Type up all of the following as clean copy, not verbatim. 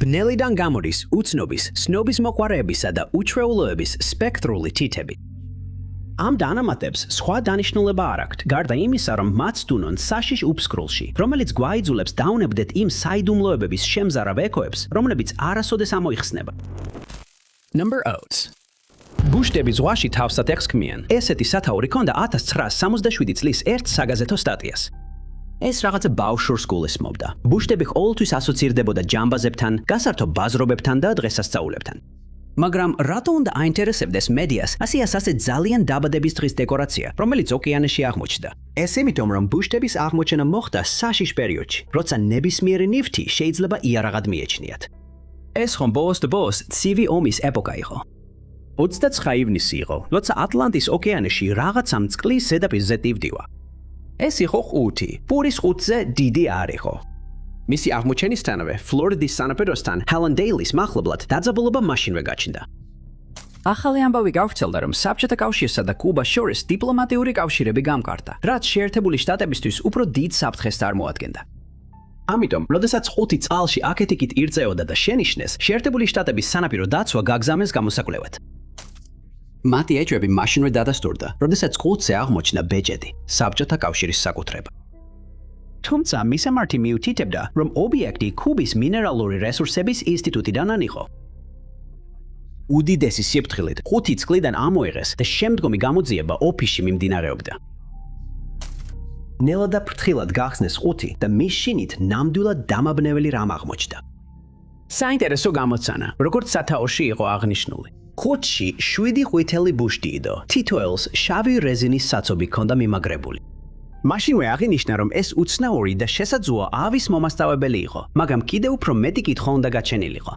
ბნელიდან გამოდის უცნობის, სნობის მოყვარეებისა და უჩვეულოების სპექტრული თითები. ამ დანამატებს სხვა დანიშნულება არ აქვთ, გარდა იმისა, რომ მათ სტუნონ საშიშ უფსკრულში, რომელიც გვაიძულებს დავნებდეთ იმ საიდუმლოებების შემზარავ ექოებს, რომლებიც არასოდეს ამოიხსნება. Number 8. ბუშტები ზღვაში თავსად ეხსქმიან. ესეთი სათაური ჰქონდა 1967 წლის ერთ საგაზეთო სტატიას. ეს რაღაცა ბავშვურს გულისხმობდა. ბუშტები ყოველთვის ასოცირდებოდა ჯამბაზებთან, გასართო ბაზრობებთან და დღესასწაულებთან. მაგრამ რატო უნდა აინტერესებდეს მედიას ასე ძალიან დაბადების დღის დეკორაცია, რომელიც ოკეანეში აღმოჩნდა? ეს იმიტომ, რომ ბუშტების აღმოჩენა მოხდა საშიშ პერიოდში, როცა ნებისმიერი ნივთი შეიძლება იარაღად მიეჩნიათ. ეს ხომ ბოლოს ცივი ომის ეპოქა იყო. 29 ივნისი იყო, როცა ატლანტის ოკეანეში რაღაცა მწყლის ზედაპირზე ტივდივა. ეს იყო ყუთი, პურის ყუთზე დიდი არ იყო. მისი აღმოჩენისთანავე ფლორიდის სანაპიროსთან ჰელენ დეილის მახლობლად დაძაბულობა მაშინვე გაჩნდა. ახალი ამბავი გავრცელდა, რომ საბჭოთა კავშირსა და კუბას შორის დიპლომატიური კავშირები გამყარდა, რაც შეერთებული შტატებისთვის უფრო დიდ საფრთხეს წარმოადგენდა. ამიტომ, როდესაც ყუთი წყალში აქეთ-იქით ირწეოდა და შენიშნეს, შეერთებული შტატების სანაპირო დაცვა გაგზავნეს გამოსაკვლევად. მათი ეჭვები მაშინვე დადასტურდა, როდესაც ყუთზე აღმოჩნდა ბეჭედი, საბჭოთა კავშირის საკუთრება. თუმცა მისამართი მიუთითებდა, რომ ობიექტი კუბის მინერალური რესურსების ინსტიტუტიდანან იყო. უდიდესი სიფრთხილით, ყუთი წყლიდან ამოიღეს და შემდგომი გამოძიება ოფისში მიმდინარეობდა. ნელა და ფრთხილად გახსნეს ყუთი და მის შინით ნამდვილად დამაბნეველი რამ აღმოჩნდა. საინტერესო გამოცანა, როგორც სათაურში იყო აღნიშნული. ყუთში 7 ყვითელი ბუშტი იდო, თითოეულს შავი რეზინის საცობი ჰქონდა მიმაგრებული. მაშინვე აღინიშნა, რომ ეს უცნაური და შესაძლოა ავის მომასწავებელი იყო, მაგრამ კიდევ უფრო მეტი კითხვა უნდა გაჩენილიყო.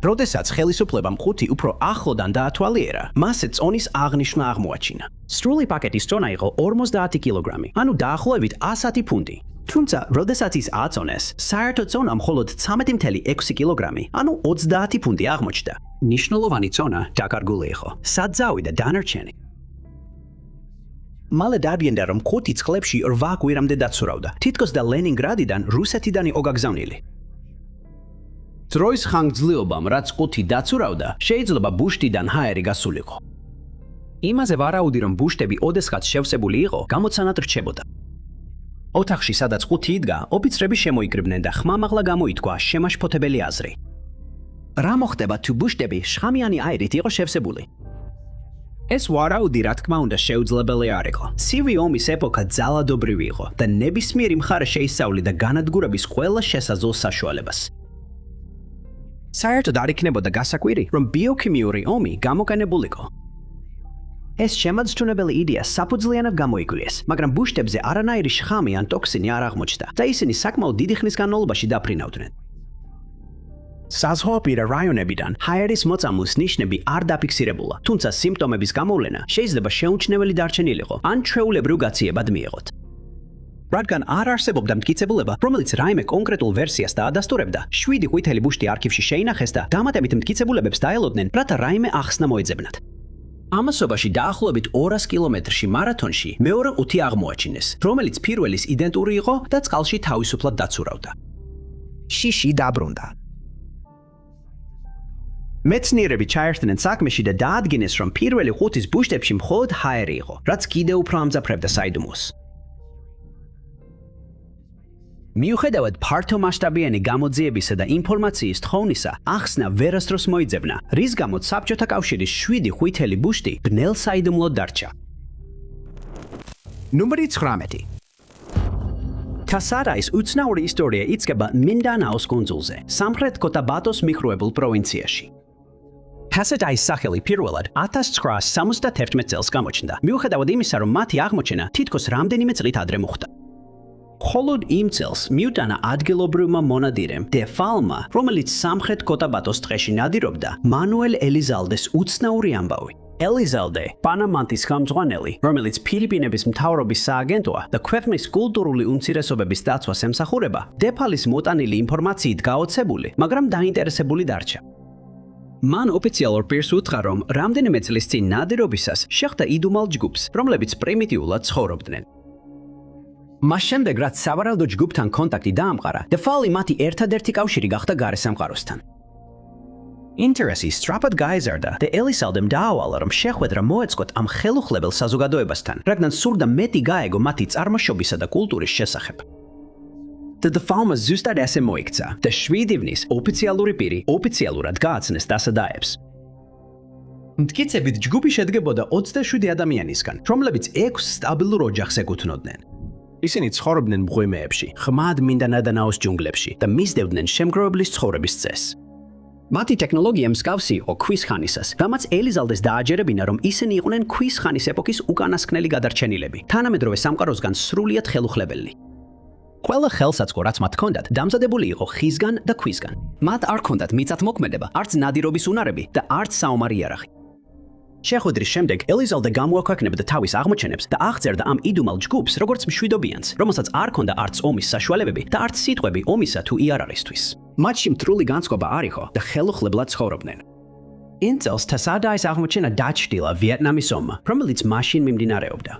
როდესაც ხელისუფლებამ ყუთი უფრო ახლოდან დაათვალიერა, მასზე წონის აღნიშვნა აღმოაჩინა. სრული პაკეტის წონა იყო 50 კილოგრამი, ანუ დაახლოებით 110 ფუნტი. თუმცა, როდესაც ის აწონეს, საერთო წონა მხოლოდ 13.6 კილოგრამი, ანუ 30 ფუნტი აღმოჩნდა. ნიშნულოვანი წონა დაკარგული იყო. სად წავიდა დანარჩენი? მალე დარბიენდა, რომ ყუთი წყლებში 8 კვირამდე დაცურავდა, თითქოს და ლენინგრადიდან რუსეთიდან იყო გაგზავნილი. დროის ხანგრძლივობამ, რაც ყუთი დაცურავდა, შეიძლება ბუშტიდან ჰაერი გასულიყო. იმაზე ვარაუდი, რომ ბუშტები ოდესღაც შევსებული იყო, გამოცანად რჩებოდა. ოთახში, სადაც ყუთი იდგა, ოფიცრები შემოიკრიბნენ და ხმამაღლა გამოითქვა შემაშფოთებელი აზრი. რა მოხდება თუ ბუშტები შხამიანი აირით იყო შევსებული? ეს ვარაუდი, რა თქმა უნდა, შეუძლებელი არ იყო. ცივი ომის ეპოქა ძალადობრივი იყო და ნებისმიერი მხარე შეისწავლიდა განადგურების ყველა შესაძლო საშუალებას. საერთოდ არ იქნებოდა გასაკვირი, რომ ბიოქიმიური ომი გამოყენებულიყო. ეს შემაძთუნებელი იდეა საფუძვლიანად გამოიკვლიეს, მაგრამ ბუშტებზე არანაირი შხამი ან ტოქსინი არ აღმოჩნდა და ისინი საკმაოდ დიდი ხნის განმავლობაში დაფრინავდნენ. საზღვაოპირა რაიონებიდან ჰაერის მოწამვლის ნიშნები არ დაფიქსირებულა, თუმცა სიმპტომების გამოვლენა შეიძლება შეუმჩნეველი დარჩენილიყო ან ჩვეულებრივ გაციებად მიეღოთ. რადგან არ არსებობდა მტკიცებულება, რომელიც რაიმე კონკრეტულ ვერსიას დაადასტურებდა, 7 ყვითელი ბუშტი არქივში შეინახეს და დამატებით მტკიცებულებებს დაელოდნენ, რათა რაიმე ახსნა მოეძებნათ. ამასობაში დაახლოებით 200 კილომეტრში მარათონში მეორე ყუთი აღმოაჩინეს, რომელიც პირველის იდენტური იყო და წყალში თავისუფლად დაცურავდა. შიში დაბრუნდა. მეცნიერები ჩაერთნენ საქმეში და დაადგინეს, რომ პირველი ყუთის ბუშტებში მხოლოდ ჰაერი იყო, რაც კიდევ უფრო ამძაფრებდა საიდუმლოს. მიუხედავად ფართომასშტაბიანი გამოძიებისა და ინფორმაციის თხოვნისა, ახსნა ვერასდროს მოიძებნა, რის გამოც საბჭოთა კავშირის 7 ყვითელი ბუშტი ბნელ საიდუმლოდ დარჩა. ნომერი 19. კასარაის უცნაური ისტორია იწყება მინდანაოს კუნძულზე, სამხრეთ კოტაბატოს მიხრუებულ პროვინციაში. კასარაის სახელი პირველად 1971 წელს გამოჩნდა, მიუხედავად იმისა, რომ მათი აღმოჩენა თითქოს რამდენიმე წლით ადრე მოხდა. მხოლოდ იმ წელს მიუტანა ადგილობრივმა მონადირემ დე ფალმა, რომელიც სამხრეთ კოტაბატოს ტყეში ნადირობდა, მანუელ ელიზალდეს უცნაური ამბავი. ელიზალდე, პანამანტის ხელმძღვანელი, რომელიც ფილიპინების მთავრობის სააგენტოა და ქვეყნის კულტურული უმცირესობების დაცვას ემსახურება, დე ფალის მოტანილი ინფორმაციით გაოცებული, მაგრამ დაინტერესებული დარჩა. მან ოფიციალურ პირს უთხრა, რომ რამდენიმე წლის წინ ნადირობისას შეხვდა იდუმალ ჯგუფს, რომლებიც პრიმიტიულად ცხოვრობდნენ. მას შემდეგ, რაც სავარაუდო ჯგუფთან კონტაქტი დაამყარა, დეფალი მათი ერთადერთი კავშირი გახდა გარესამყაროსთან. ინტერესი სწრაფად გაეზარდა და ელისალდემ დაავალა, რომ შეხვედრა მოეწყოთ ამ ხელუხლებელ საზოგადოებასთან, რადგან სურდა მეტი გაეგო მათი წარმოშობისა და კულტურის შესახებ. დეფალმა ზუსტად ესე მოიქცა და 7 ივნის ოფიციალური პირი ოფიციალურად გააცნეს დასადაებს. მტკიცებით ჯგუფი შედგებოდა 27 ადამიანისგან, რომლებიც 6 სტაბილურ ოჯახს ეკუთვნოდნენ. ისინი ცხოვრობდნენ მღვიმეებში, ხმად მინდანადანაოს ჯუნგლებში და მისდევდნენ შემგროვებლის ცხოვრების წესს. მათი ტექნოლოგია მსგავსი იყო ქვის ხანისას, რამაც ელიზალდეს დააჯერებინა, რომ ისინი იყვნენ ქვის ხანის ეპოქის უკანასკნელი გადარჩენილები, თანამედროვე სამყაროსგან სრულიად ხელუხლებელი. ყველა ხელსაწყო, რაც მათ ჰქონდათ, დამზადებული იყო ხისგან და ქვისგან. მათ არ ჰქონდათ მიწათმოქმედება, არც ნადირობის უნარები და არც საომარი იარაღი. შეხვედრის შემდეგ ელიზალდე გამოაქვეყნებდა თავის აღმოჩენებს და აღწერდა ამ იდუმალ ჯგუფს როგორც მშვიდობიანს, რომელსაც არ ჰქონდა არც ომის საშუალებები და არც სიტყვები ომისა თუ იარაღისთვის. მათში მთრული განწყობა არ იყო და ხელუხლებლად ცხოვრობდნენ. ინტელს დასადაის აღმოჩენა დაჩრდილა ვიეტნამის ომმა, რომელიც მაშინ მიმდინარეობდა.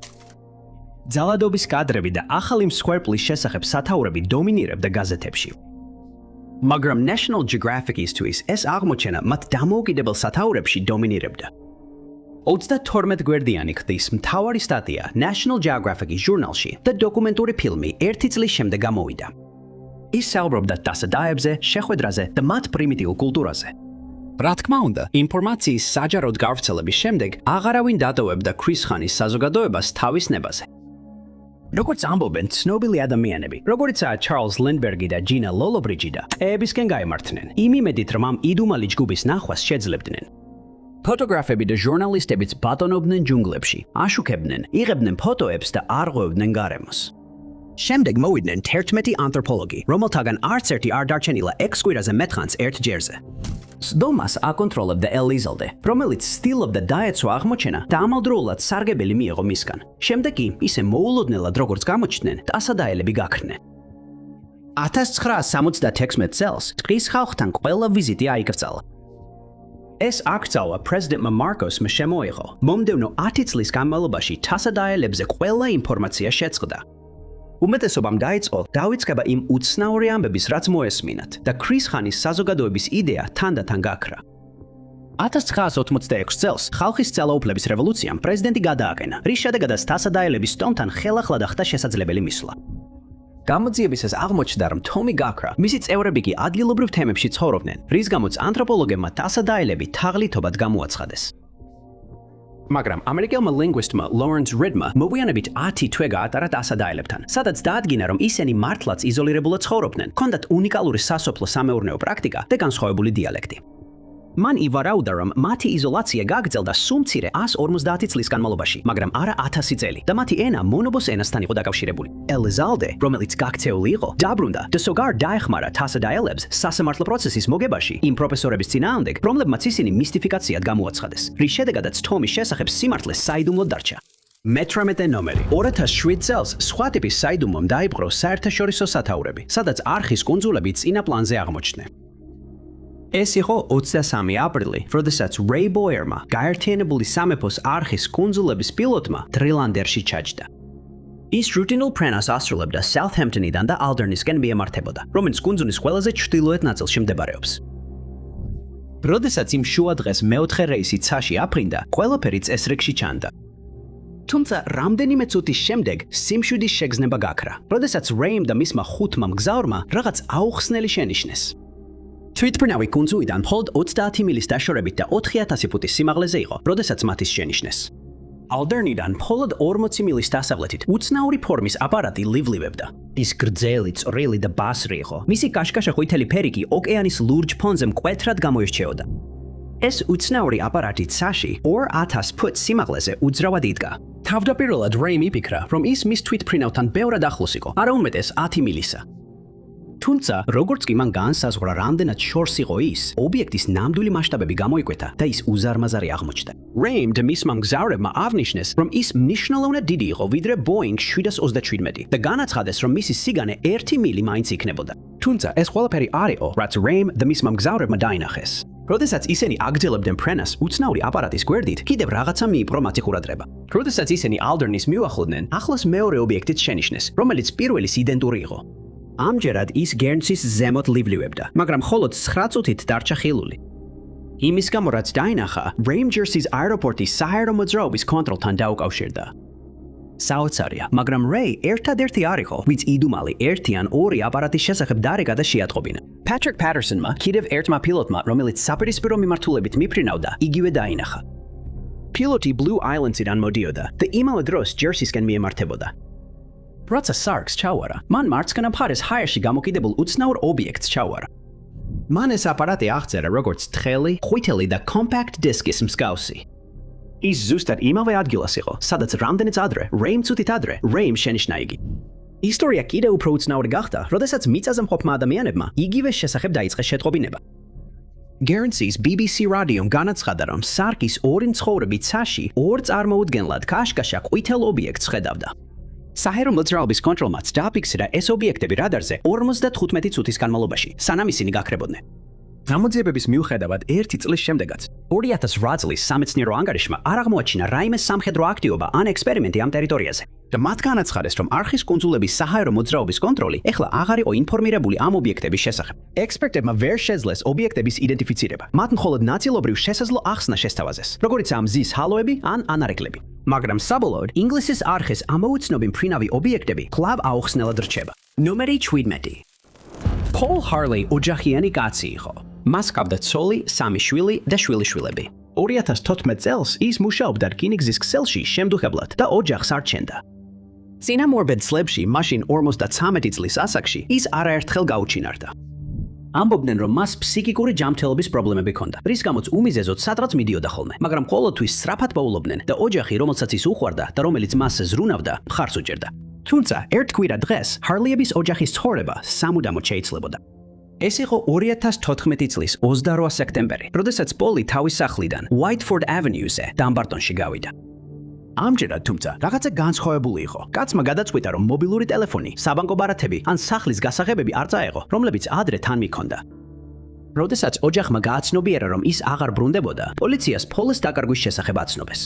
ძალადობის კადრები და ახალი მსხვერპლის შესახებ სათაურები დომინირებდა გაზეთებში. მაგრამ National Geographic-ისთვის ეს აღმოჩენა მათ დამოუკიდებელ სათაურებში დომინირებდა. 32 გვერდიანი ხდის მთავარი სტატია National Geographic-ის ჟურნალში და დოკუმენტური ფილმი 1 წლის შემდეგ გამოვიდა. ის საუბრობდა დასადაებზე, შეხვედრაზე და მათ პრიმიტიულ კულტურაზე. რა თქმა უნდა, ინფორმაციის საჯაროდ გავრცელების შემდეგ აღარავინ დატოვებდა ქვის ხანის საზოგადოებას თავის ნებაზე. როგორც ამბობენ ცნობილი ადამიანები, როგორიცაა ჩარლზ ლინდბერგი და ჯინა ლოლობრიჯიდა, ტყეებისკენ გაემართნენ, იმ იმედით, რომ ამ იდუმალი ჯგუფის ნახვას შეძლებდნენ. ფოტოგრაფები და ჟურნალისტებიც ბატონობდნენ ჯუნგლებში, აშუქებდნენ, იღებდნენ ფოტოებს და არღვევდნენ გარემოს. შემდეგ მოვიდნენ 11 ანთროპოლოგი, რომელთაგან არც ერთი არ დარჩენილა 6 კვირაზე მეტხანს ერთ ჯერზე. სდომას აკონტროლებდა ელიზალდე, რომელიც ცდილობდა დაეცვა აღმოჩენა და ამავდროულად სარგებელი მიეღო მისგან. შემდეგ კი ისე მოულოდნელად როგორც გამოჩნდნენ, დასადაელები გაქრნენ. 1976 წელს ტყის ხალხთან ყველა ვიზიტი აიკრძალა. ეს აკრძალვა პრეზიდენტმა მარკოსმა შემოიღო. მომდევნო 10 წლის განმავლობაში დასადაელებზე ყველა ინფორმაცია შეწყდა. უმეტესობამ დაიწყო დავიწყება იმ უცნაური ამბების, რაც მოესმინათ და ქვის ხანის საზოგადოების იდეა თანდათან გაქრა. 1986 წელს ხალხის ძალაუფლების რევოლუციამ პრეზიდენტი გადააყენა, რის შედეგადაც დასადაელების სტომთან ხელახლა ხდა შესაძლებელი მისვლა. გამოძიებისას აღმოჩნდა, რომ თომი გაქრა, მისი წევრები კი ადგილობრივ თემებში ცხოვრობდნენ, რის გამოც ანთროპოლოგებმა დასადაელები თაღლითობად გამოაცხადეს. მაგრამ ამერიკელმა ლინგვისტმა ლორენს რიდმა მოგვიანებით 10 თვე გაატარა დასადაელებთან, სადაც დაადგინა, რომ ისინი მართლაც იზოლირებულად ცხოვრობდნენ, ჰქონდათ უნიკალური სასოფლო-სამეურნეო პრაქტიკა და განსხვავებული დიალექტი. მან ივარაუდა, რომ მათი იზოლაცია გაგრძელდა სულ მცირე 150 წლის განმავლობაში, მაგრამ არა 1000 წელი და მათი ენა მონობოს ენასთან იყო დაკავშირებული. ელიზალდე, რომელიც გაქცეული იყო, დაბრუნდა და ზოგადად დაეხმარა დასადაელებს სასამართლო პროცესის მოგებაში იმ პროფესორების წინააღმდეგ, რომლებმაც ისინი მისტიფიკაციად გამოაცხადეს, რის შედეგადაც თომის შესახებ სიმართლე საიდუმლოდ დარჩა. მე-18 ნომერი 2007 წელს სხვა ტიპის საიდუმლომ დაიპყრო საერთაშორისო სათაურები, სადაც არხის კუნძულები წინა პლანზე აღმოჩნდნენ. ეს იყო 23 აპრილი, როდესაც რეი ბოიერმა გაერთიანებული სამეფოს არხის კუნძულების პილოტმა დრილანდერში ჩაჯდა. ის რუტინულ ფრენას ასრულებდა საუთჰემპტონიდან და ალდერნისკენ მიემართებოდა, რომელიც კუნძულის ყველაზე ჩრდილოეთ ნაწილში მდებარეობს. როდესაც იმ შუადღეს მეოთხე რეისი ცაში აფრინდა, ყველაფერი წესრიგში ჩანდა. თუმცა რამდენიმე წუთის შემდეგ სიმშვიდის შეგრძნება გაქრა, როდესაც რეიმ და მისმა 5 მგზავრმა რაღაც აუხსნელი შენიშნეს. თვითმფრინავი კუნძულიდან მხოლოდ 30 მილის დაშორებით და 4000 ფუტის სიმაღლეზე იყო, როდესაც მათ ის შენიშნეს. ალდერნიდან მხოლოდ 40 მილის დასავლეთით უცნაური ფორმის აპარატი ლივლივებდა. ის გრძელი, წვრილი და ბასრი იყო. მისი კაშკაშა ყვითელი ფერი კი ოკეანის ლურჯ ფონზე მკვეთრად გამოირჩეოდა. ეს უცნაური აპარატი ცაში 2000 ფუტ სიმაღლეზე უძრავად იდგა. თავდაპირველად რეიმ იფიქრა, რომ ის მის თვითმფრინავთან ბევრად ახლოს იყო, არა უმეტეს 10 მილისა. თუმცა, როგორც კი მან განსაზღვრა, რამდენად შორს იყო ის, ობიექტის ნამდვილი მასშტაბები გამოიკვეთა და ის უზარმაზარი აღმოჩნდა. რეიმ და მისმა მგზავრებმა აღნიშნეს, რომ ის მნიშვნელოვნად დიდი იყო ვიდრე ბოინგ 737 და განაცხადეს, რომ მისი სიგანე 1 მილი მაინც იქნებოდა. თუმცა, ეს ყველაფერი არ იყო, რაც რეიმ და მისმა მგზავრებმა დაინახეს. როდესაც ისინი აგრძელებდნენ ფრენას, უცნაური აპარატის გვერდით კიდევ რაღაცა მიიპყრო მათი ყურადღება. როდესაც ისინი ალდერნის მიუახლოვდნენ, ახლოს მეორე ობიექტიც შენიშნეს, რომელიც პირველის იდენტური იყო. ამჯერად ის გერნსის ზემოთ ლივლიუებდა, მაგრამ მხოლოდ 9 წუთით დარჩა ხილული. იმის გამო რაც დაინახა, რეიმ ჯერსის აეროპორტის საჰაერო მოძრაობის კონტროლთან დაუკავშირდა. საოცარია, მაგრამ რეი ერთადერთი არ იყო, ვინც იდუმალი ერთი ან ორი აპარატის შესახებ დარეკა და შეატყობინა. Patrick Pattersonმა კიდევ ერთმა პილოტმა, რომელიც საპირისპირო მიმართულებით მიფრინავდა, იგივე დაინახა. პილოტი Blue Islands-იდან მოდიოდა და იმავე დროს ჯერსისკენ მიემართებოდა. როცა სარკს ჩაუარა, მან მარცხენა მხარეს ჰაერში გამოკიდებულ უცნაურ ობიექტს ჩაუარა. მან ეს აპარატი აღწერა როგორც თხელი, ყვითელი და compact disk-ის მსგავსი. ის ზუსტად იმავე ადგილას იყო, სადაც რამდენიც ადრე, რეიმ წუთით ადრე, რეიმ შენიშნა იგი. ისტორია კიდევ უფრო უცნაური გახდა, როდესაც მიწაზე მყოფმა ადამიანებმა იგივე შესახებ დაიწყეს შეტყობინება. Guernsey's BBC რადიომ განაცხადა, რომ სარკის ორი მცხოვრები ცაში ორ წარმოუდგენლად კაშკაშა ყვითელ ობიექტს ხედავდა. საჰაერო მოძრაობის კონტროლმაც დააფიქსირა ეს ობიექტები რადარზე 55 წუთის განმავლობაში, სანამ ისინი გაქრებოდნენ. გამოძიებების მიუხედავად 1 წლის შემდეგაც 2008 წლის სამეცნიერო ანგარიშმა არ აღმოაჩინა რაიმე სამხედრო აქტივობა ან ექსპერიმენტი ამ ტერიტორიაზე. და მათ განაცხადეს, რომ არხის კუნძულების საჰაერო მოძრაობის კონტროლი ეხლა აღარ იყო ინფორმირებული ამ ობიექტების შესახებ. ექსპერტებმა ვერ შეძლეს ობიექტების იდენტიფიცირება. მათ მხოლოდ ნაწილობრივ შესაძლო ახსნა შესთავაზეს, როგორიცაა მზის ჰალოები ან ანარეკლები. მაგრამ საბოლოოდ ინგლისის არხის ამოუცნობი მფრინავი ობიექტები კვლავ აუხსნელად რჩება. ნომერი 17. Paul Harley ოჯახიანი კაცი იყო. მას ჰყავდა ცოლი, 3 შვილი და შვილიშვილები. 2014 წელს ის მუშაობდა რკინიგზის ქსელში შემდუხებლად და ოჯახს არჩენდა. წინამორბედ წლებში, მაშინ 53 წლის ასაკში, ის არაერთხელ გაუჩინარდა. ამბობდნენ, რომ მას ფსიქიკური ჯანმრთელობის პრობლემები ჰქონდა, რის გამოც უმიზეზოდ სადღაც მიდიოდა ხოლმე, მაგრამ ყოველთვის სწრაფად პოულობდნენ და ოჯახი, რომელსაც ის უყვარდა და რომელიც მას ზრუნავდა, მხარს უჭერდა. თუმცა ერთ კვირა დღეს ჰარლიების ოჯახის ცხოვრება სამუდამოდ შეიცვლებოდა. ეს იყო 2014 წლის 28 სექტემბერი, როდესაც პოლი თავის სახლიდან Whiteford Avenue-ზე დამბარტონში გავიდა. ამჯერად თუმცა რაღაცა განსხვავებული იყო. კაცმა გადაწყვიტა, რომ მობილური ტელეფონი, საბანკო ბარათები ან სახლის გასაღებები არ წაეღო, რომლებიც ადრე თან მიქონდა. როდესაც ოჯახმა გააცნობიერა, რომ ის აღარ ბრუნდებოდა, პოლიციას პოლის დაკარგვის შესახებ აცნობეს.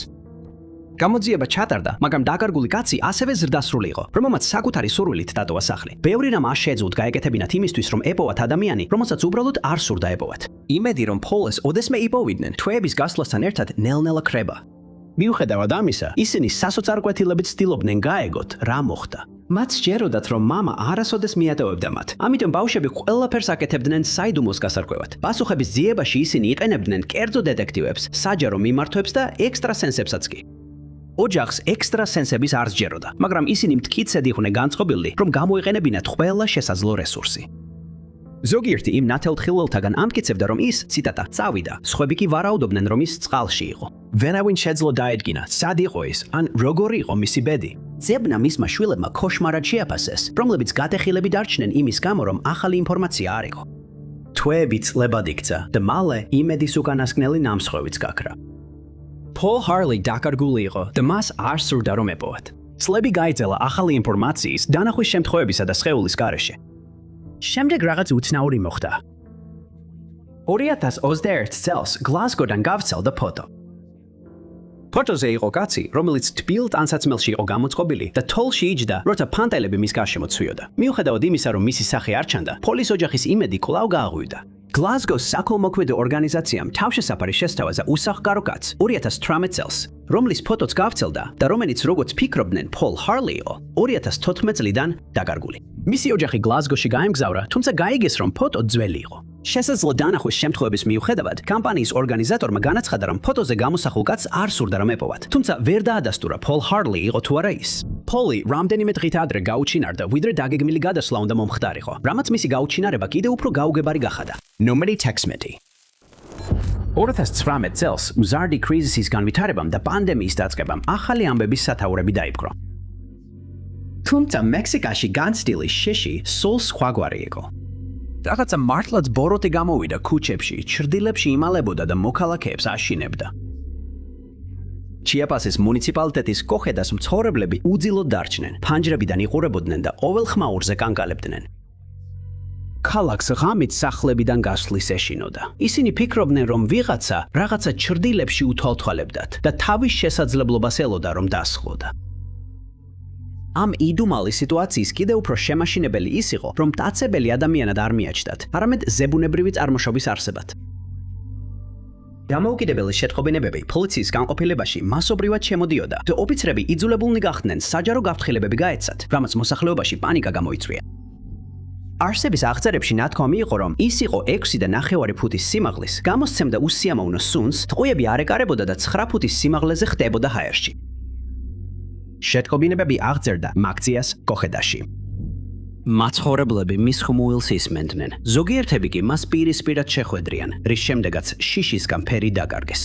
გამოძიება ჩატარდა, მაგრამ დაკარგული კაცი ასევე ზრდასრული იყო, რომელმაც საკუთარი სურვილით დატოვა სახლი. ბევრი რამ არ შეეძლოთ გაეკეთებინათ იმისთვის, რომ ეპოვათ ადამიანი, რომელსაც უბრალოდ არ სურდა ეპოვათ. იმედი, რომ პოლს ოდესმე იპოვიდნენ, თვეების გასვლასთან ერთად ნელ-ნელა ქრება. მიუხედავად ამისა, ისინი სასოწარკვეთილებით ცდილობდნენ გაეგოთ, რა მოხდა. მათ სჯეროდათ, რომ მამა არასოდეს მიატოვებდა მათ. ამიტომ ბავშვები ყველაფერს აკეთებდნენ საიდუმლოს გასარკვევად. პასუხების ძიებაში ისინი იყენებდნენ კერძო დეტექტივებს, საჯარო მიმართვებს და ექსტრასენსებსაც კი. ოჯახს ექსტრასენსების არ სჯეროდა, მაგრამ ისინი მტკიცედ იყვნენ განწყობილნი, რომ გამოიყენებინათ ყველა შესაძლო რესურსი. ზოგიერთი იმ ნათელთხილველთაგან ამტკიცებდა, რომ ის, ციტატა, წავიდა, სხვები კი ვარაუდობდნენ, რომ ის წყალში იყო. ვერავინ შეძლო დაედგინა, სად იყო ის, ან როგორი იყო მისი ბედი. ძებნა მისმა შვილებმა ქოშმარად შეაფასეს, რომლებიც გატეხილები დარჩნენ იმის გამო, რომ ახალი ინფორმაცია არ იყო. თვეები წლებად იქცა და მალე იმედის უკანასკნელი ნამსხვრევიც გაქრა. Paul Harley დაკარგული იყო და მას არ სურდა რომ ეპოვათ. წლები გაიძელა ახალი ინფორმაციის დანახვის შემთხვევებისა და სხეულის გარეშე. შემდეგ რაღაც უცნაური მოხდა. 2021 წელს გლაზგოდან გავრცელდა ფოტო. ფოტოზე იყო კაცი, რომელიც თბილ ტანსაცმელში იყო გამოწყობილი და თოლში იჯდა, როცა ფანტელები მის გარშემო ცვიოდა. მიუხედავად იმისა, რომ მისი სახე არ ჩანდა, პოლის ოჯახის იმედი კვლავ გააღვივდა. გლაზგოს საქველმოქმედო ორგანიზაციამ თავშესაფარი შესთავაზა უსახლკარო კაცს 2018 წელს, რომლის ფოტოც გავრცელდა და რომელიც როგორც ფიქრობდნენ Paul Harley იყო 2014 წლიდან დაკარგული. მისი ოჯახი გლაზგოში გაემგზავრა, თუმცა გაიგეს, რომ ფოტო ძველი იყო. შესაძლო დანახვის შემთხვევების მიუხედავად, კამპანიის ორგანიზატორმა განაცხადა, რომ ფოტოზე გამოსახულ კაცს არ სურდა რომ ეპოვათ, თუმცა ვერ დაადასტურა Paul Harley იყო თუ არა ის. პოლი რამდენიმე დღით ადრე გაუჩინარდა, ვიდრე დაგეგმილი გადასვლა უნდა მომხდარიყო, რამაც მისი გაუჩინარება კიდევ უფრო გაუგებარი გახადა. ნომერი 16. 2019 წელს მზარდი კრიზისის განვითარებამ და პანდემიის დაწყებამ ახალი ამბების სათაურები დაიპყრო. თუმცა მექსიკაში განცდილი შეში სულ სხვაგვარი იყო. რაღაცა მართლაც ბოროტი გამოვიდა ქუჩებში, ჩრდილებში იმალებოდა და მოქალაქეებს აშინებდა. ჩიაპასის მუნიციპალიტეტის კოხედას მცხოვრებლები უძილოდ დარჩნენ, ფანჯრებიდან იყურებოდნენ და ყოველ ხმაურზე კანკალებდნენ. ქალაქს ღამით სახლებიდან გასვლის ეშინოდა. ისინი ფიქრობდნენ, რომ ვიღაცა რაღაცა ჩრდილებში უთვალთვალებდათ და თავის შესაძლებლობას ელოდა, რომ დასხლოდა. ამ იდუმალი სიტუაციის კიდევ უფრო შემაშინებელი ის იყო, რომ მტაცებელი ადამიანად არ მიაჩნდათ, არამედ ზებუნებრივი წარმოშობის არსებად. დამოუკიდებელი შეტყობინებები პოლიციის განყოფილებაში მასობრივად შემოდიოდა და ოფიცრები იძულებულნი გახდნენ საჯარო გაფრთხილებები გაეცათ, რამაც მოსახლეობაში პანიკა გამოიწვია. არსების აღწერებში ნათქვამი იყო, რომ ის იყო 6.5 ფუტის სიმაღლის, გამოსცემდა უსიამოვნო სუნს, ტყუები არ ეკარებოდა და 9 ფუტის სიმაღლეზე ხდებოდა ჰაერში. შეტყობინებები აღწერდა მაქციას კოხედაში. მაცხოვრებლები მის ხმუილს ისმენდნენ. ზოგიერთები კი მას პირისპირად შეხვედრიან, რის შემდეგაც შიშისგან ფერი დაკარგეს.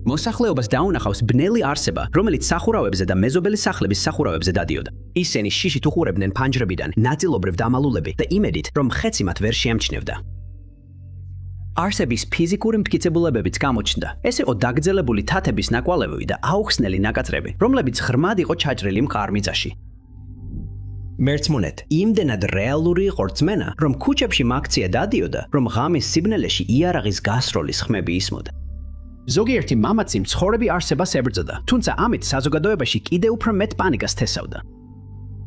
მოსახლეობას დაუნახავს ბნელი არსება, რომელიც სახურავებზე და მეზობელი სახლების სახურავებზე დადიოდა. ისინი შიშით უყურებდნენ ფანჯრებიდან ნაწილობრივ დამალულები და იმედით, რომ ხეცი მათ ვერ შეამჩნევდა. არსების ფიზიკური მტკიცებულებებიც გამოჩნდა. ეს იყო დაგრძელებული თათების ნაკვალევი და აუხსნელი ნაკაწრები, რომლებიც ღრმად იყო ჩაჭრილი მყარ-მიწაში. მერცმუნეთ, იმდენად რეალური იყო რწმენა, რომ ქუჩებში მაქცია დადიოდა, რომ ღამის სიბნელეში იარაღის გასროლის ხმები ისმოდა. ზოგიერთი მამაცი მცხოვრები არსებას ებრძოდა, თუმცა ამით საზოგადოებაში კიდევ უფრო მეტ პანიკას თესავდა.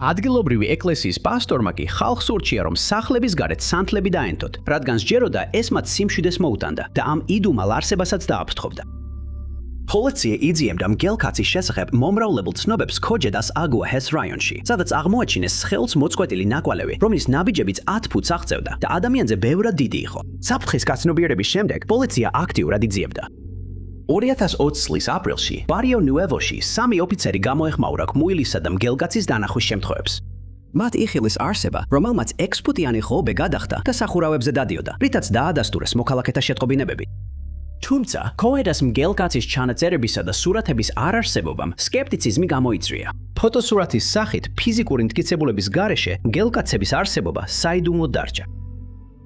ადგილობრივი ეკლესიის პასტორმა კი ხალხს ურჩია, რომ სახლების გარეთ სანთლები დაენთოთ, რადგან სჯეროდა ეს მათ სიმშვიდეს მოუტანდა და ამ იდუმალ არსებასაც დააფრთხობდა. პოლიცია იძიებდა მგელკაცის შესახებ მომრავლებულ ცნობებს ქოჯედას აგუაჰეს რაიონში, სადაც აღმოაჩინეს ხელს მოწყვეტილი ნაკვალევი, რომლის ნაბიჯებიც 10 ფუტს აღწევდა და ადამიანზე ბევრად დიდი იყო. საფრთხის გაცნობიერების შემდეგ პოლიცია აქტიურად იძიებდა. 2020 წლის აპრილში ბარიო ნუევოში 3 ოფიცერი გამოეხმაურა კმუილისა და მგელკაცის დანახვის შემთხვევებს. მათ იხილის არსება, რომელმაც 6 ფუტიანი ხოობე გადახდა და სახურავებზე დადიოდა, რითაც დაადასტურეს მოქალაქეთა შეტყობინებები. თუმცა, კოედას მგელკაცის ჩანაწერებისა და სურათების არარსებობამ სკეპტიციზმი გამოიწვია. ფოტოსურათის სახით ფიზიკური მტკიცებულების გარეშე მგელკაცების არსებობა საიდუმლოდ დარჩა.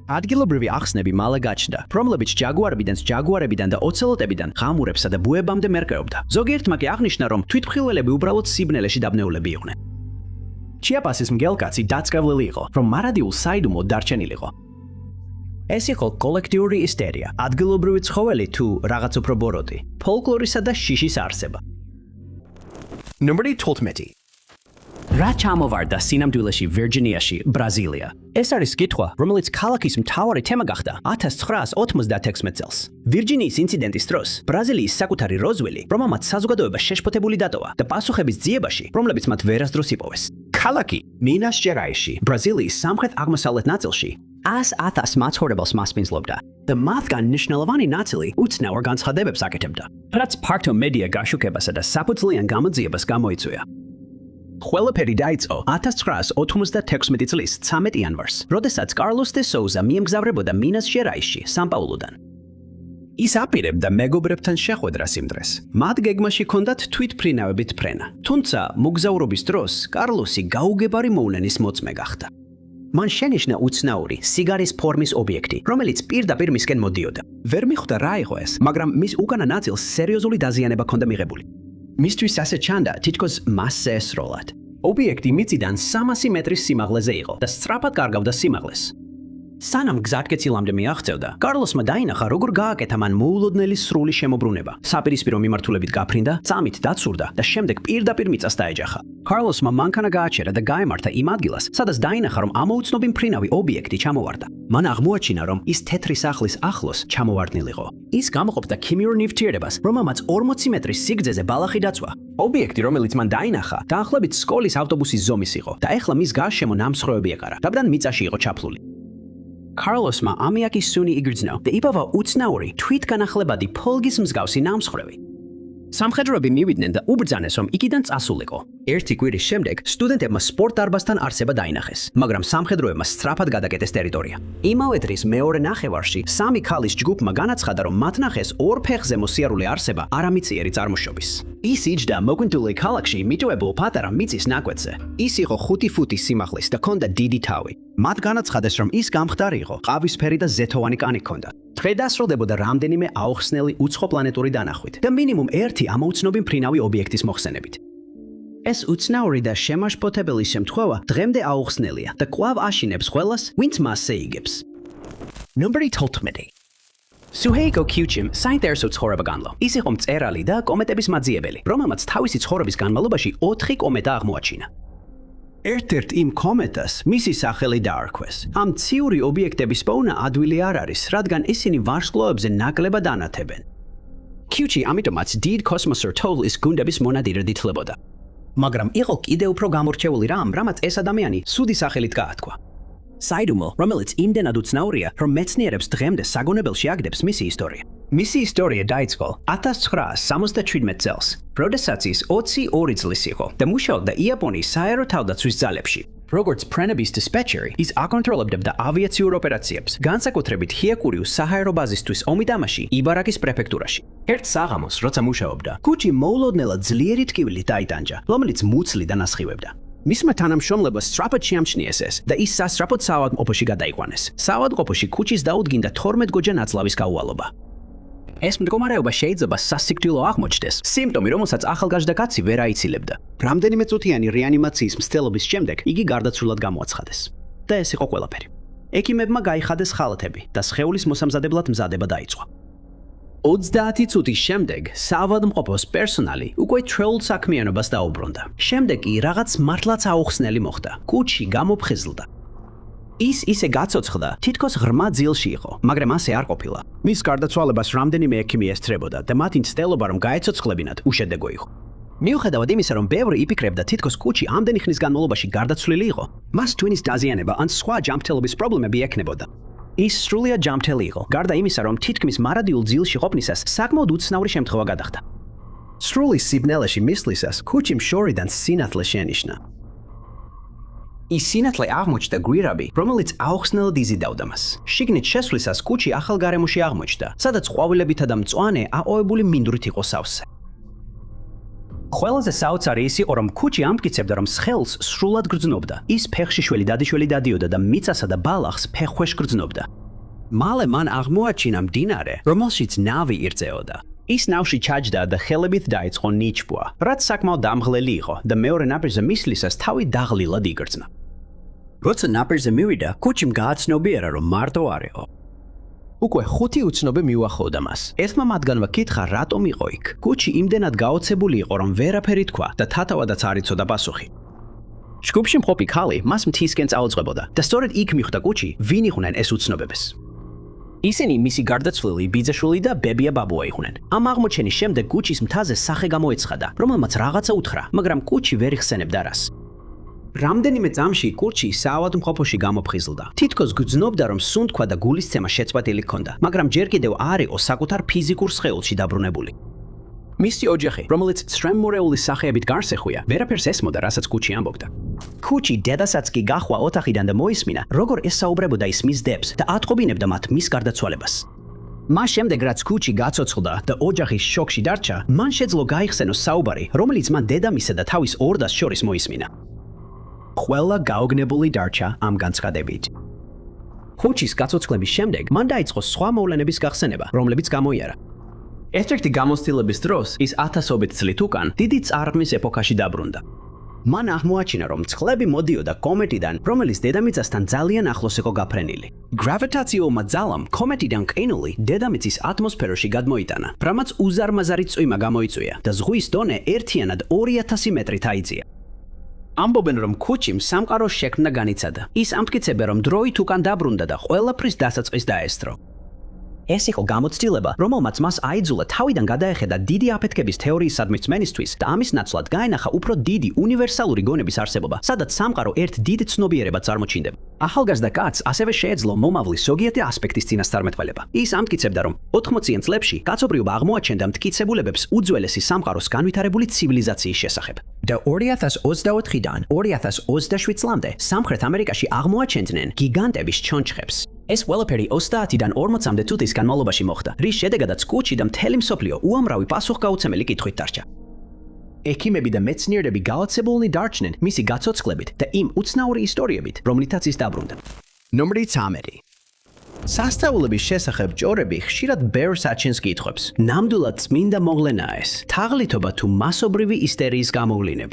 ადგილობრივი ახსნები მალე გაჩნდა, რომლებიც ჯაგუარებიდან და ოცელოტებიდან ღამურებსა და ბუებამდე მერყეობდა. ზოგიერთმა კი აღნიშნა, რომ თვითმხილველები უბრალოდ სიბნელეში დაბნეულები იყვნენ. ჩიაპასის მგელკაცი დაწკევლილი იყო, რომ მარადიულ საიდუმლოდ დარჩენილიყო. ეს იყო კოლექტიური ისტერია, ადგილობრივი ცხოველი თუ რაღაც უფრო ბოროტი, ფოლკლორისა და შიშის არსება. ნომერი 12. რა ჩამოვარდა სინამდვილეში ვირჯინიაში, ბრაზილია? ეს არის კითხვა, რომელიც ქალაქის მთავარი თემა გახდა 1996 წელს. ვირჯინიის ინციდენტის დროს ბრაზილიის საკუთარი როзвელი, რომელმაც საზოგადოება შეშფოთებული დატოვა და პასუხების ძიებაში, რომლებიც მათ ვერასდროს იპოვეს. ქალაქი მინას-ჟერაისში, ბრაზილიის სამხრეთ-აღმოსავლეთ ნაწილში 100,000 მაცხოვრებელს მასპინძლობდა და მათგან მნიშვნელოვანი ნაწილი უცნაურ განცხადებებს აკეთებდა, რაც ფართო მედია გაშუქებასა და საფუძვლიან გამოძიებას გამოიწვია. ყველაფერი დაიწყო 1996 წლის 13 იანვარს, როდესაც კარლოს დე სოუზა მიემგზავრებოდა მინას-ჟერაისში, სან-პაულოდან. ის აპირებდა მეგობრებთან შეხვედრას იმ დღეს. მათ გეგმაში ჰქონდათ თვითმფრინავებით ფრენა, თუმცა მოგზაურობის დროს კარლოსი გაუგებარი მოვლენის მოწმე გახდა. მან შენიშნა უცნაური სიგარის ფორმის ობიექტი, რომელიც პირდაპირ მისკენ მოდიოდა. ვერ მიხვდა რა იყო ეს, მაგრამ მის უკანა ნაწილს სერიოზული დაზიანება ჰქონდა მიღებული. მისთვის ასე ჩანდა, თითქოს მასზე ესროლათ. ობიექტი მიწიდან 300 მეტრის სიმაღლეზე იყო და სწრაფად კარგავდა სიმაღლეს. სანამ გზატკეცილამდე მიაღწევდა, კარლოსმა დაინახა, როგორ გააკეთა მან მოულოდნელი სრული შემოbrunება. საპირისპირო მიმართულებით გაფრინდა, წამით დაცურდა და შემდეგ პირდაპირ მიწას დაეჯახა. კარლოსმა მანქანა გააჩერა და გაემართა იმ ადგილას, სადაც დაინახა, რომ ამოუცნობი მფრინავი ობიექტი ჩამოვარდა. მან აღმოაჩინა, რომ ის თეთრი სახლის ახლოს ჩამოვარდნილიყო. ის გამოყოფდა ქიმიურ ნივთიერებას, რომელმაც 40 მეტრის სიგრძეზე ბალახი დაცვა. ობიექტი, რომელიც მან დაინახა, დაახლოებით სკოლის ავტობუსის ზომის იყო და ეხლა მის გარშემო ნამსხვრევები ეყარა, რადგან მიწაში იყო ჩაფლული. კარლოსმა ამიაკის სუნი იგრძნო და იპოვა უცნაური თვითგანახლებადი ფოლგის მსგავსი ნამსხვრევი. სამხედროები მივიდნენ და უბრძანეს, რომ იქიდან წასულიყო. ერთი კვირის შემდეგ სტუდენტებმა სპორტ დარბაზთან არსება დაინახეს, მაგრამ სამხედროებმა სწრაფად გადაკეტეს ტერიტორია. იმავე დღის მეორე ნახევარში 3 ქალის ჯგუფმა განაცხადა, რომ მათ ნახეს ორ ფეხზე მოსიარულე არსება არამიწიერი წარმოშობის. ის იჯდა მოგვინტული ქალაქში მიტოვებულ პატარა მიწის ნაკვეთზე. ის იყო 5 ფუტის სიმაღლის და ჰქონდა დიდი თავი. მათ განაცხადეს, რომ ის გამხდარი იყო, ყავისფერი და ზეთოვანი კანი ჰქონდა. დღე დასრულდებოდა რამდენიმე აუხსნელი უცხოპლანეტური დანახვით და მინიმუმ ერთი ამოუცნობი მფრინავი ობიექტის მოხსენებით. ეს უცნაური და შემაშფოთებელი შემთხვევა დღემდე აუხსნელია და კვლავ აშინებს ყველას, ვინც მასზე იგებს. ნომერი 12. Suheigo Kyuchim საინტერესო ცხოვრება განლო. ის იყო მწერალი და კომეტების მაძიებელი, რომელმაც თავისი ცხოვრების განმავლობაში 4 კომეტა აღმოაჩინა. ერთ-ერთ იმ კომეტას მისი სახელი დაარქვეს. ამ ციური ობიექტების პოვნა ადვილი არ არის, რადგან ისინი ვარსკვლავებზე ნაკლებად ანათებენ. Kyuchi ამიტომაც დიდ კოსმოსურ თოვლის გუნდების მონადირედ ითვლებოდა. მაგრამ იყო კიდევ უფრო გამორჩეული რამ, რამაც ეს ადამიანი სუდი სახელით გაათქვა. საიდუმლო, რომელიც იმდენად უცნაურია, რომ მეცნიერებს დღემდე საგონებელში აგდებს მისი ისტორია. მისი ისტორია დაიწყო 1977 წელს, როდესაც ის 22 წლის იყო და მუშაობდა იაპონიის საერო თავდაცვის ძალებში. როგორც ფრენების დისპეჩერი, ის აკონტროლებდა ავიაციურ ოპერაციებს, განსაკუთრებით ჰიაკურიუს საჰაერო ბაზისთვის ომიდამაში, იბარაკის პრეფექტურაში. ერთ საღამოს, როცა მუშაობდა, კუჩი მოულოდნელად ძლიერი ტკივილი დაიტანჯა, რომელიც მუცლიდან ასხივებდა. მისმა თანამშრომლებმა სწრაფად შეამჩნიეს ეს და ის სასწრაფოდ საავადმყოფოში გადაიყვანეს. საავადმყოფოში კუჩის დაუდგინდა 12 გოჯა ნაწლავის გაუვალობა. ეს მდგომარეობა შეიძლება სასიკვდილო აღმოჩნდეს, სიმპტომი, რომელსაც ახალგაზრდა კაცი ვერ აიცილებდა. რამდენიმე წუთიანი რეანიმაციის მცდელობის შემდეგ იგი გარდაცვლილად გამოაცხადეს. და ეს იყო ყველაფერი. ექიმებმა გაიხადეს ხალათები და სხეულის მოსამზადებლად მზადება დაიწყო. 30 წუთის შემდეგ საავადმყოფოს პერსონალი უკვე ჩვეულ საქმიანობას დაუბრუნდა. შემდეგ კი რაღაც მართლაც აუხსნელი მოხდა. კუჩი გამოფხიზლდა. ის ისე გაცოცხლდა, თითქოს ღრმა ძილში იყო, მაგრამ ასე არ ყოფილა. მის გარდაცვალებას რამდენიმე ექიმი ესწრებოდა და მათი მცდელობა რომ გაეცოცხლებინათ უშედეგო იყო. მიუხედავად იმისა, რომ ბევრი იფიქრებდა თითქოს კუჩი ამდენი ხნის განმავლობაში გარდაცვლილი იყო, მას ტვინის დაზიანება ან სხვა ჯანმრთელობის პრობლემები ექნებოდა. ის სრულიად ჯანმრთელი იყო, გარდა იმისა, რომ თითქმის მარადიულ ძილში ყოფნისას საკმაოდ უცნაური შემთხვევა გადახდა. სრული სიბნელეში მისვლისას კუჩიმ შორიდან სინათლე შენიშნა. ის სინათლე აღმოჩნდა გვირაბი, რომელიც აუხსნელად იზიდავდა მას. შიგნით შესვლისას კუჩი ახალ გარემოში აღმოჩნდა, სადაც ყვავილებითა და მწვანე აყოვებული მინდვრით იყო სავსე. ყველაზე საოცარი ის იყო, რომ კუჩი ამტკიცებდა, რომ სხეულს სრულად გრძნობდა. ის ფეხში შველი დადიშველი დადიოდა და მიწასა და ბალახს ფეხქვეშ გრძნობდა. მალე მან აღმოაჩინა მდინარე, რომელშიც ნავი ირწეოდა. ის ნავში ჩაჯდა და ხელებით დაიწყო ნიჩბვა, რაც საკმაოდ დამღლელი იყო და მეორე ნაპირზე მისვლისას თავი დაღლილად იგრძნა. როცა ნაპირზე მივიდა, კუჩიმ გააცნობიერა, რომ მარტო არ იყო. უკვე 5 უცნობი მიუახლოვდა მას. ერთმა მათგანმა კითხა, რატომ იყო იქ. კუჩი იმდენად გაოცებული იყო, რომ ვერაფერი თქვა და თათავადაც არ იცოდა პასუხი. ჯგუფში მყოფი ქალი მას მთისკენ წაუძღვებოდა და სწორედ იქ მიხვდა კუჩი, ვინ იყვნენ ეს უცნობებს. ისინი მისი გარდაცვლილი ბიძაშვილი და ბებია ბაბუა იყვნენ. ამ აღმოჩენის შემდეგ კუჩის მთაზე სახე გამოეცხადა, რომელმაც რაღაცა უთხრა, მაგრამ კუჩი ვერ იხსენებდა რას. რამდენიმე წამში კუჩი საავადმყოფოში გამოფხიზლდა. თითქოს გრძნობდა, რომ სუნთქვა და გულისცემა შეწყვეტილი ჰქონდა, მაგრამ ჯერ კიდევ არ იყო საკუთარ ფიზიკურ სხეულში დაბრუნებული. მისი ოჯახი, რომელიც სტრემმორეულის სახეებით გარსეხვია, ვერაფერს ესმოდა, რასაც კუჩი ამბობდა. კუჩი დედასაც კი გახვა ოთახიდან და მოისმინა, როგორ ესაუბრებოდა ის მის დებს და ატყობინებდა მათ მის გარდაცვალებას. მას შემდეგ, რაც კუჩი გაცოცხლდა და ოჯახი შოკში დარჩა, მან შეძლო გაიხსენოს საუბარი, რომელიც მან დედამისსა და თავის ორდას შორის მოისმინა. ყველა გაოგნებული დარჩა ამ განცხადებით. კუჩის გაცოცხლების შემდეგ მან დაიწყო სხვა მოვლენების გახსენება, რომლებიც გამოიარა. ერთ-ერთი გამოცდილების დროს ის 1000-ობით წლით უკან დიდი წარღვნის ეპოქაში დაბრუნდა. მან აღმოაჩინა, რომ წყლები მოდიოდა კომეტიდან, რომელიც დედამიწასთან ძალიან ახლოს იყო გაფრენილი. გრავიტაციულმა ძალამ კომეტიდან ყინული დედამიწის ატმოსფეროში გადმოიტანა, რამაც უზარმაზარი წვიმა გამოიწვია და ზღვის დონე ერთიანად 2000 მეტრით აიწია. ამბობენ, რომ კუჩიმ სამყაროს შექმნა განიცადა. ის ამტკიცებდა, რომ დროით უკან დაბრუნდა და ყველაფრის დასაწყის დაესწრო. ეს იყო გამოცდილება, რომელმაც მას აიძულა თავიდან გადაეხედა დიდი აფეთქების თეორიის სადმისმენისთვის და ამის ნაცვლად გაენახა უფრო დიდი უნივერსალური გონების არსებობა, სადაც სამყარო ერთ დიდ ცნობიერებად წარმოჩინდება. ახალგაზრდა კაცს ასევე შეეძლო მომავლის ზოგიერთი ასპექტის წინასწარმეტყველება. ის ამტკიცებდა, რომ 80-იან წლებში კაცობრიობა აღმოაჩენდა მტკიცებულებებს უძველესი სამყაროს განვითარებული ცივილიზაციის შესახებ. და 2024-დან 2027 წლამდე სამხრეთ ამერიკაში აღმოაჩენდნენ გიგანტების ჩონჩხებს. ეს ყველაფერი 30-დან 40-მდე წუთის განმავლობაში მოხდა, რის შედეგადაც კუჩი და მთელი მსოფლიო უამრავი პასუხგაუცემელი კითხვით დარჩა. ექიმები და მეცნიერები გაოცებულნი დარჩნენ მისი გაცოცხლებით და იმ უცნაური ისტორიებით, რომლითაც ის დაბრუნდა. ნომერი 13. სასწაულების შესახებ ჭორები ხშირად ბევრს აჩენს კითხვებს. ნამდვილად წმინდა მოვლენაა ეს, თაღლითობა თუ მასობრივი ისტერიის გამოვლენა.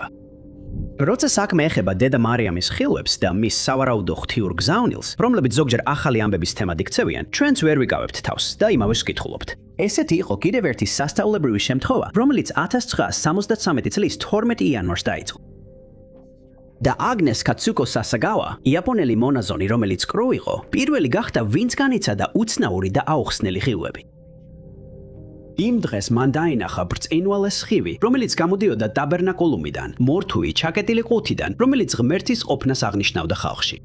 როცა საქმე ეხება დედა მარიამის ხილვებს და მის სავარაუდო ღვთიურ გზავნილს, რომლებიც ზოგჯერ ახალი ამბების თემად იქცევიან, ჩვენც ვერ ვიკავებთ თავს და იმავეს ვკითხულობთ. ესეთი იყო კიდევ ერთი სასწაულებრივი შემთხვევა, რომელიც 1973 წლის 12 იანვარს დაიწყო. და აგნეს კაცუკო სასაგავა, იაპონელი მონაზონი, რომელიც კრუ იყო, პირველი გახდა, ვინც განიცადა უცნაური და აუხსნელი ხილვები. იმ დღეს მან დაინახა ბრწყინვალე სხივი, რომელიც გამოდიოდა ტაბერნაკულუმიდან, მორთული ჩაკეტილი ყუთიდან, რომელიც ღმერთის ყოფნას აღნიშნავდა ხალხში.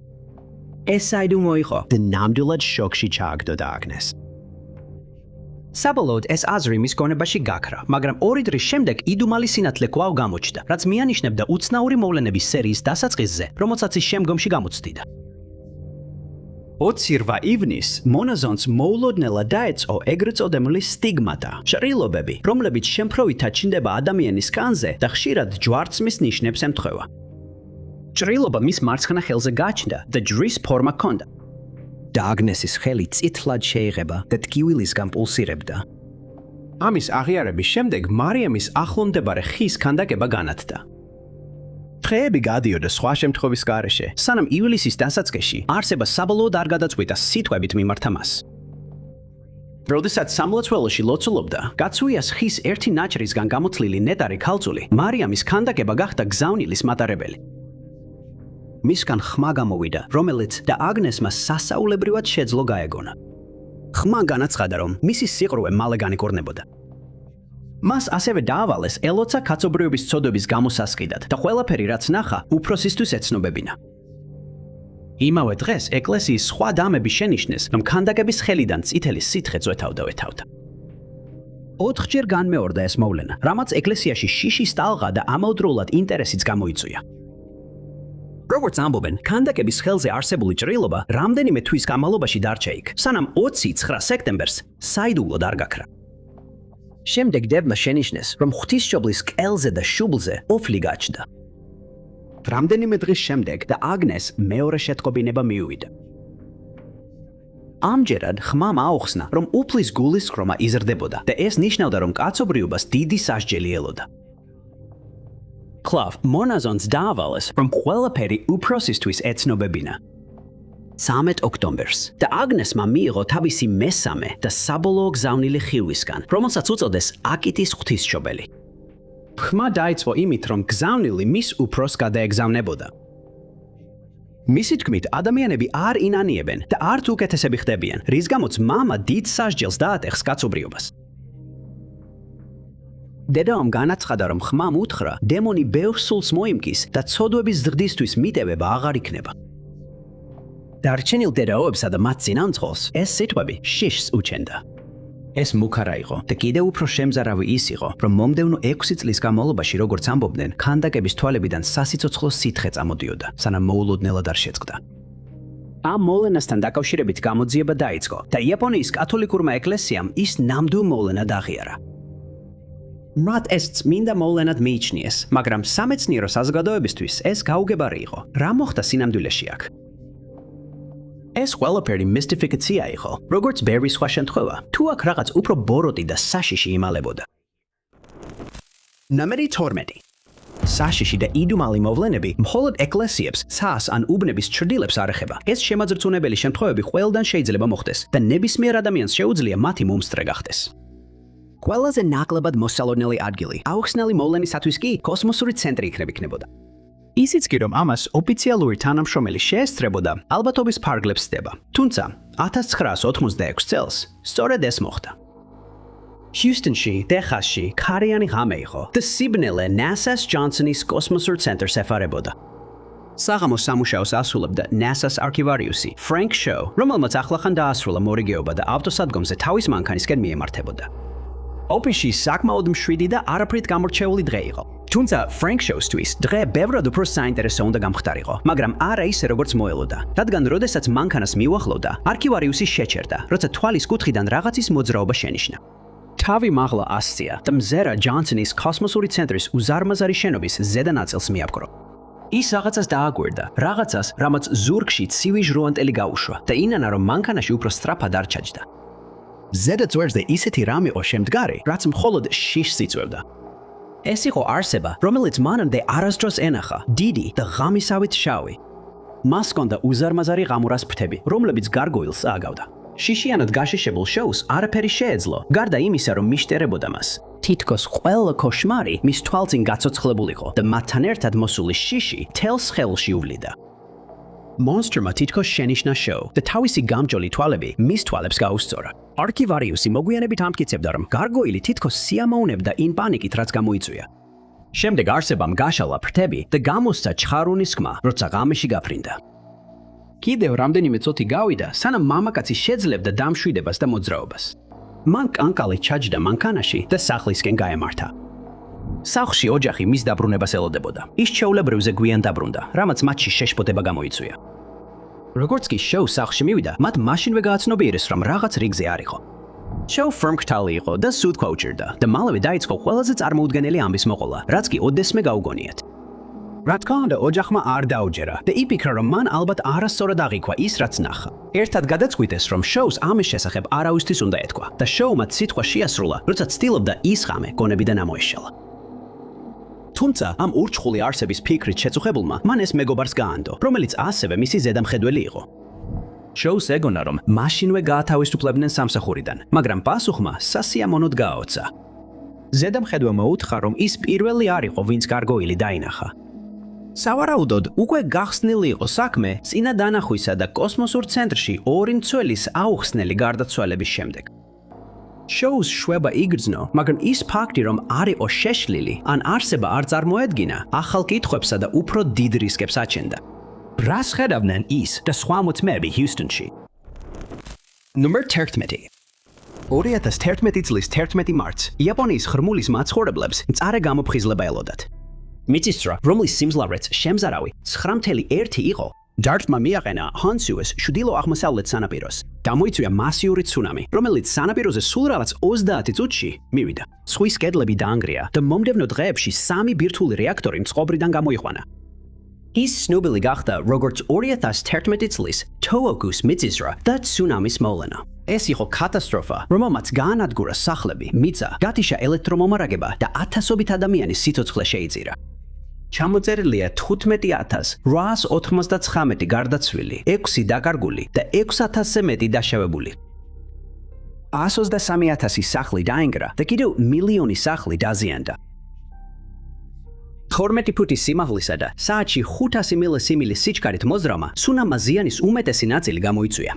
ეს საიდუმლო იყო და ნამდვილად შოკში ჩააგდოდა აგნეს. საბოლოოდ ეს აზრი მის გონებაში გაქრა, მაგრამ 2 დღის შემდეგ იდუმალი სინათლე კვლავ გამოჩნდა, რაც მიანიშნებდა უცნაური მოვლენების სერიის დასაწყისზე, რომელსაც ის შემდგომში გამოცდიდა. 28 ივნისს მონაზონს მოულოდნელად დაეწყო ეგრეთ წოდებული სტიგმატა, ჭრილობები, რომლებიც შემთხვევითად ჩნდება ადამიანის კანზე და ხშირად ჯვარცმის ნიშნებს ემთხვევა. ჭრილობა მის მარცხენა ხელზე გაჩნდა და ჯვრის ფორმა ჰქონდა. და აგნესის ხელი წითლად შეიღება და ტკივილისგან პულსირებდა. ამის აღიარების შემდეგ მარიამის ახლომდებარე ხის ქანდაკება განათდა. დღეები გადიოდა სხვა შემთხვევის გარეშე, სანამ ივლისის დასაწყისში არსება საბოლოოდ არ გადაწყვიტა სიტყვებით მიმართა მას. როდესაც სამლოცველოში ლოცულობდა, გაცვიას ხის ერთი ნაჭრისგან გამოთლილი ნეტარი ქალწული, მარიამის ქანდაკება გახდა გზავნილის მატარებელი. მისგან ხმა გამოვიდა, რომელიც და აგნესმა სასაულებრივად შეძლო გაეგონა. ხმა განაცხადა, რომ მისი სიყრუე მალე განიკორნებოდა. მას ასევე დაავალეს ელოცა კაცობრიობის ცოდვების გამოსასყიდად და ყველაფერი რაც ნახა, უფროსისთვის ეცნობებინა. იმავე დღეს ეკლესიის სხვა დამები შენიშნეს, რომ ქანდაკების ხელიდან წითელი სითხე წვეთავდა. 4-ჯერ განმეორდა ეს მოვლენა, რამაც ეკლესიაში შიშის ტალღა და ამავდროულად ინტერესიც გამოიწვია. როგორც ამბობენ, ქანდაკების ხელზე არსებული ჭრილობა რამდენიმე თვის განმავლობაში დარჩა იქ, სანამ 29 სექტემბერს საიდუმლოდ არ გაქრა. შემდეგ დებმა შენიშნეს, რომ ღვთისმშობლის კელზე და შუბლზე ოფლი გაჩნდა. რამდენიმე დღის შემდეგ და აგნეს მეორე შეტყობინება მიუვიდა. ამჯერად ხმამ აუხსნა, რომ უფლის გულისხმობა იზრდებოდა და ეს ნიშნავდა, რომ კაცობრიობას დიდი სასჯელი ელოდა. კვლავ მონაზონს დაავალეს, რომ ყველაფერი უფროსისთვის ეცნობებინა. 13 ოქტომბერს და აგნესმა მიიღო თავისი მესამე და საბოლოო გზავნილი ხილვისგან, რომელსაც უწოდეს აკიტის ღვთისმშობელი. ხმა დაიწყო იმით, რომ გზავნილი მის უფროსს გადაეგზავნებოდა. მისი თქმით, ადამიანები არ ინანიებენ და არც უკეთესები ხდებიან, რის გამოც მამა დიდ სასჯელს დაატეხს კაცობრიობას. დედამ განაცხადა, რომ ხმამ უთხრა, დემონი ბევრ სულს მოიმკის და ცოდვების ზრდისთვის მიტევება აღარ იქნება. დარჩენილ დედაობებსა და მათ წინამძღოლს ეს სიტყვები შიშს უჩენდა. ეს მუქარა იყო და კიდევ უფრო შემზარავი ის იყო, რომ მომდევნო 6 წლის განმავლობაში, როგორც ამბობდნენ, ქანდაკების თვალებიდან სასიცოცხლო სითხე წამოდიოდა, სანამ მოულოდნელად არ შეწყდა. ამ მოვლენასთან დაკავშირებით გამოძიება დაიწყო და იაპონიის კათოლიკურმა ეკლესიამ ის ნამდვილ მოვლენად აღიარა. მათ ეს წმინდა მოვლენად მიიჩნიეს, მაგრამ სამეცნიერო საზოგადოებისთვის ეს გაუგებარი იყო. რა მოხდა სინამდვილეში აქ? ეს ყველაფერი მისტიფიკაცია იყო, როგორც ბევრი სხვა შემთხვევა, თუ აქ რაღაც უფრო ბოროტი და საშიში იმალებოდა. ნომერი 12. საშიში და იდუმალი მოვლენები მხოლოდ ეკლესიებს, ცას ან უბნების ჩრდილებს არ ეხება. ეს შემაძრწუნებელი შემთხვევები ყველგან შეიძლება მოხდეს და ნებისმიერ ადამიანს შეუძლია მათი მომსწრე გახდეს. ყველაზე ნაკლებად მოსალოდნელი ადგილი აუხსნელი მოვლენისათვის კი კოსმოსური ცენტრი იქნებოდა. ისიც კი რომ ამას ოფიციალური თანამშრომელი შეესწრებოდა, ალბათობის ფარგლებს სდება. თუმცა 1986 წელს სწორედ ეს მოხდა. ჰიუსტონში, ტეხასში ქარიანი ღამე იყო და სიბნელე NASA-ს ჯონსონის კოსმოსურ ცენტრს ეხარებოდა. საღამოს სამუშაოს ასრულებდა NASA-ს არქივარიუსი ფრენკ შოუ, რომელმაც ახლახან დაასრულა მორიგეობა და ავტოსადგომზე თავის მანქანისკენ მიემართებოდა. ოფისში საკმაოდ მშვიდი და არაფრით გამორჩეული დღე იყო. თუმცა ფრენკ შოუსთვის დღე ბევრად უფრო საინტერესო უნდა გამხდარიყო, მაგრამ არა ისე როგორც მოელოდა, რადგან როდესაც მანქანას მიუახლოვდა, არქივარიუსი შეჩერდა, როცა თვალის კუთხიდან რაღაცის მოძრაობა შენიშნა. თავი მაღლა ასწია და მზერა ჯონსონის კოსმოსური ცენტრის უზარმაზარი შენობის ზედა ნაწილს მიაპყრო. ის რაღაცას დააგვერდა, რაღაცას, რამაც ზურგში ცივი ჟრუანტელი გაუშვა და ინანა რომ მანქანაში უფრო სწრაფად არ ჩაჯდა. ზედა წვერზე ისეთი რამ იყო შემდგარი, რაც მხოლოდ შიშს იწვევდა. ეს იყო არსება, რომელიც მანამდე არასდროს ენახა, დიდი და ღამისავით შავი. მას ჰქონდა უზარმაზარი ღამურას ფრთები, რომლებიც გარგოილს ააგავდა. შიშიანად გაშიშებულ შოუს არაფერი შეეძლო, გარდა იმისა, რომ მიშტერებოდა მას. თითქოს ყველა კოშმარი მის თვალწინ გაცოცხლებულიყო და მათთან ერთად მოსული შიში თელს ხელში უვლიდა. მონსტრმა თითქოს შენიშნა შოუ და თავისი გამჭოლი თვალები მის თვალებს გაუსწორა. არქივარიუსი მოგვიანებით ამტკიცებდა, რომ გარგოილი თითქოს სიამოვნებდა იმ პანიკით, რაც გამოიწვია. შემდეგ არსებამ გაშალა ფრთები და გამოსცა ჩხარულის ხმა, როცა ღამეში გაფრინდა. კიდევ რამდენიმე წუთი გავიდა, სანამ მამაკაცი შეძლებდა დამშვიდებას და მოძრაობას. მან კანკალი ჩაჯდა მანქანაში და სახლისკენ გაემართა. სახლში ოჯახი მის დაბრუნებას ელოდებოდა. ის ჩვეულებრივზე გვიან დაბრუნდა, რამაც მათში შეშფოთება გამოიწვია. როგორც კი შოუ სახლში მივიდა, მათ მაშინვე გააცნობიერეს, რომ რაღაც რიგზე არ იყო. შოუ ფორმკრთალი იყო და სუდქვა უჭირდა და მალევე დაიწყო ყველაზე წარმოუდგენელი ამბის მოყოლა, რაც კი ოდესმე გაუგონიათ. რა თქმა უნდა, ოჯახმა არ დაუჯერა და იფიქრა, რომ მან ალბათ არასწორად აღიქვა ის, რაც ნახა. ერთად გადაწყვიტეს, რომ შოუს ამის შესახებ არავისთვის უნდა ეთქვა და შოუმაც სიტყვა შეასრულა, როცა ცდილობდა ის ღამე გონებიდან ამოეშალა. თუმცა ამ ურჩხული არსების ფიქრით შეწუხებულმა მან ეს მეგობარს გაანდო, რომელიც ასევე მისი ზედამხედველი იყო. შოუს ეგონა, რომ მაშინვე გაათავისუფლებდნენ სამსახურიდან, მაგრამ პასუხმა სასიამოვნოდ გააოცა. ზედამხედვამ მოუთხა, რომ ის პირველი არ იყო, ვინც გარგოილი დაინახა. სავარაუდოდ, უკვე გახსნილი იყო საქმე წინა დანახვისა და კოსმოსურ ცენტრში ორი მცველის აუხსნელი გარდაცვალების შემდეგ. შოუს შვება იგრძნო, მაგრამ ის ფაქტი, რომ არ იყო შეშლილი, ან არსება არ წარმოედგინა, ახალ კითხვებსა და უფრო დიდ რისკებს აჩენდა. რას ხედავდნენ ის და სხვა მოწმეები ჰიუსტონში? ნომერ 11. 2011 წლის 11 მარტს იაპონიის ხრმულის მაცხოვრებლებს მწარე გამოფხიზლება ელოდათ. მიწისძვრა, რომლის სიმძლავრეც შემზარავი 9.1 იყო, ჯარჯმა მიაყენა ჰონსიუეს ჩრდილო-აღმოსავლეთ სანაპიროს. გამოიწვია მასიური ცუნამი, რომელიც სანაპიროზე სულ რაღაც 30 წუთში მივიდა. ზღვის კედლები დაანგრია და მომდევნო დღეებში 3 ბირთვული რეაქტორი წყობრიდან გამოიყვანა. ის ცნობილი გახდა როგორც 2011 წლის თოოკუს მიწისძვრა და ცუნამის მოვლენა. ეს იყო კატასტროფა, რომელმაც გაანადგურა სახლები, მიწა, გათიშა ელექტრომომარაგება და ათასობით ადამიანის სიცოცხლე შეიწირა. ჩამოწერილია 15,899 გარდაცვლილი, 6 დაკარგული და 6,000-ზე მეტი დაშავებული. 123,000 სახლი დაინგრა და კიდევ მილიონი სახლი დაზიანდა. 12 ფუტის სიმაღლისა და საათში 500 მილე სიმილის სიჩქარით მოძრამა ცუნამმა ზიანის უმეტესი ნაწილი გამოიწვია.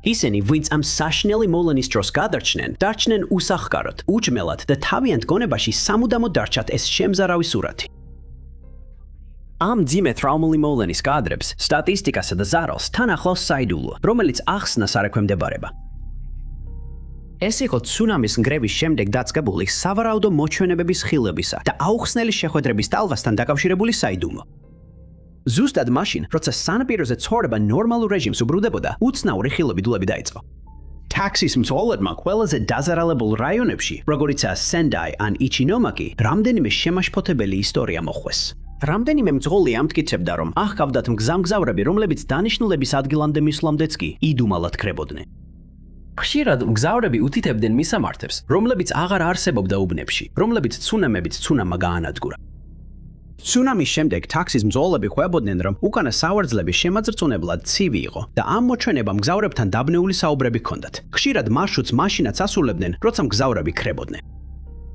ისინი, ვინც ამ საშნელი მოვლენის დროს გადარჩნენ, დარჩნენ უსახკაროდ, უჭმელად და თავიანთ გონებაში სამუდამოდ დარჩათ ეს შემზარავი სურათი. ამ ძიმე ტრაუმული მოვლენის კადრებს, სტატისტიკასა და ზარალს თან ახლავს საიდუმლო, რომელიც ახსნას არ ექვემდებარება. ეს იყო ცუნამის ნგრევის შემდეგ დაწყებული სავარაუდო მოჩვენებების ხილებისა და აუხსნელი შეხვედრების ტალღასთან დაკავშირებული საიდუმლო. ზუსტად მაშინ, როცა სანაპიროზე ცხოვრება ნორმალურ რეჟიმს უბრუნდებოდა, უცნაური ხილობი დაიწყო. ტაქსის მცველებმა ყველაზე დაზარალებულ რაიონებში, როგორიცაა სენდაი ან იჩინომაკი, რამდენიმე შემაშფოთებელი ისტორია მოხვეს. რამდენიმე მძღოლი ამტკიცებდა, რომ აღყავდათ მგზავრები, რომლებიც დანიშნულების ადგილამდე მისვლამდეც კი იდუმალად ქრებოდნენ. ხშირად მგზავრები უთითებდნენ მისამართებს, რომლებიც აღარ არსებობდა უბნებში, რომლებიც ცუნამებით ცუნამმა გაანადგურა. ცუნამის შემდეგ ტაქსის მძღოლები ხვებოდნენ, რომ უკანა სავარძლები შემაძრწუნებლად ცივი იყო და ამ მოჩვენებამ მგზავრებთან დაბნეული საუბრები ჰქონდათ. ხშირად მარშრუტს მაშინაც ასრულებდნენ, როცა მგზავრები ქრებოდნენ.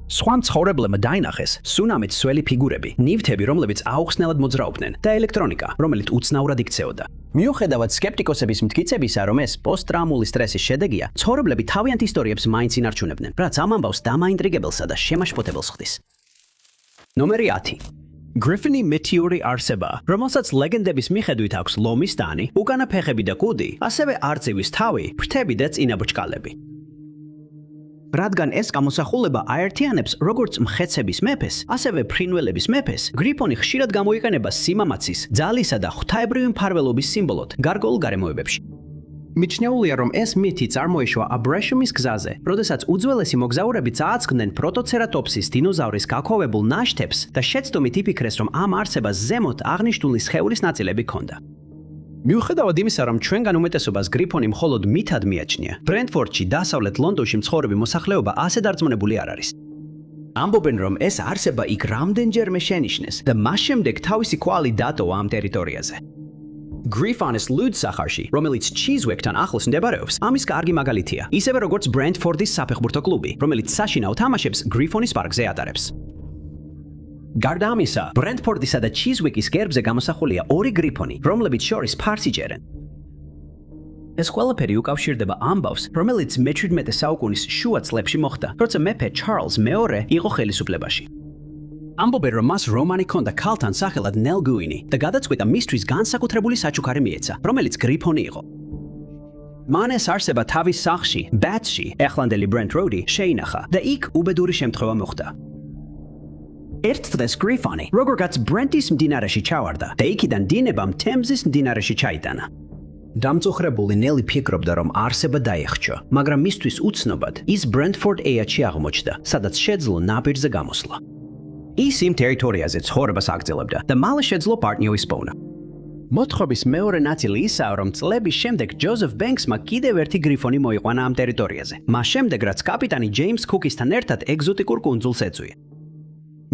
სხვა მცხოვრებლებმა დაინახეს ცუნამით სველი ფიგურები, ნივთები, რომლებიც აუხსნელად მოძრაობდნენ და ელექტრონიკა, რომელიც უცნაურად იქცეოდა. მიუხედავად სკეპტიკოსების მტკიცებისა, რომ ეს პოსტტრაუმული სტრესის შედეგია, მცხოვრებლები თავიანთ ისტორიებს მაინც ინარჩუნებდნენ, რაც ამ ამბავს დამაინტრიგებელსა და შემაშფოთებელს ხდის. ნომერი 10. გრიფინი მეტეორი არსება, რომელსაც ლეგენდების მიხედვით აქვს ლომის ტანი, უკანა ფეხები და კუდი, ასევე არწივის თავი, ფრთები და წინაბოჭკალები. რადგან ეს გამოსახულება აერთიანებს როგორც მხეცების მეფეს, ასევე ფრინველების მეფეს, გრიფონი ხშირად გამოიყენება სიმამაცის, ძალისა და ღვთაებრივი მფარველობის სიმბოლოდ გარგოულ გარემოებებში. მიჩნეულია, რომ ეს მითი წარმოიშვა აბრეშუმის გზაზე, როდესაც უძველესი მოგზაურები წააწყდნენ პროტოცერატოპსის დინოზავრის გაქვავებულ ნაშთებს და შეცდომით იფიქრეს, რომ ამ არსებას ზემოთ აღნიშნული სხეულის ნაწილები ჰქონდა. მიუხედავად იმისა, რომ ჩვენგან უმეტესობას გრიფონი მხოლოდ მითად მიაჩნია, ბრენტფორდში, დასავლეთ ლონდონში მცხოვრები მოსახლეობა ასე დარწმუნებული არ არის. ამბობენ, რომ ეს არსება იქ რამდენჯერმე შენიშნეს და მას შემდეგ თავისი კვალი დატოვა ამ ტერიტორიაზე. Griffonis ლუდსახარში, რომელიც Chiswick-თან ახლოს მდებარეობს, ამის კარგი მაგალითია. ისევე როგორც Brentford-ის საფეხბურთო კლუბი, რომელიც საშინაო თამაშებს Griffonis პარკზე ატარებს. გარდა ამისა, Brentford-ისა და Chiswick-ის გერბზე გამოსახულია ორი გრიფონი, რომლებიც შორის ფარს იჭერენ. ეს ყველაფერი უკავშირდება ამბავს, რომელიც მე-17 საუკუნის შუა წლებში მოხდა, როცა მეფე Charles მეორე იყო ხელისუფლებაში. ამბობენ, რომ მას რომანი ჰქონდა ქალთან სახელად Nell Gwynne და გადაწყვიტა მისთვის განსაკუთრებული საჩუქარი მიეცა, რომელიც გრიფონი იყო. მან ეს არსება თავის სახლში, Bathში, ახლანდელი Brent Road-ი შეინახა და იქ უბედური შემთხვევა მოხდა. ერთ დღეს გრიფონი როგორღაც Brent-ის მდინარეში ჩავარდა და იქიდან დინებამ Thames-ის მდინარეში ჩაიტანა. დამწუხრებული ნელი ფიქრობდა, რომ არსება დაიხჩა, მაგრამ მისთვის უცნობად ის Brentford ეაჩი აღმოჩნდა, სადაც შეძლო ნაპირზე გამოსვლა. ის იმ ტერიტორიაზე ცხოვრებას აგრძელებდა და მალე შეძლო პარტნიო ისპოვნა. მოთხრობის მეორე ნაწილი ისაა, რომ წლების შემდეგ Joseph Banks-მა კიდევ ერთი გრიფონი მოიყვანა ამ ტერიტორიაზე. მას შემდეგ, რაც კაპიტანი James Cook-ისთან ერთად ეგზოტიკურ კუნძულს ეწვია.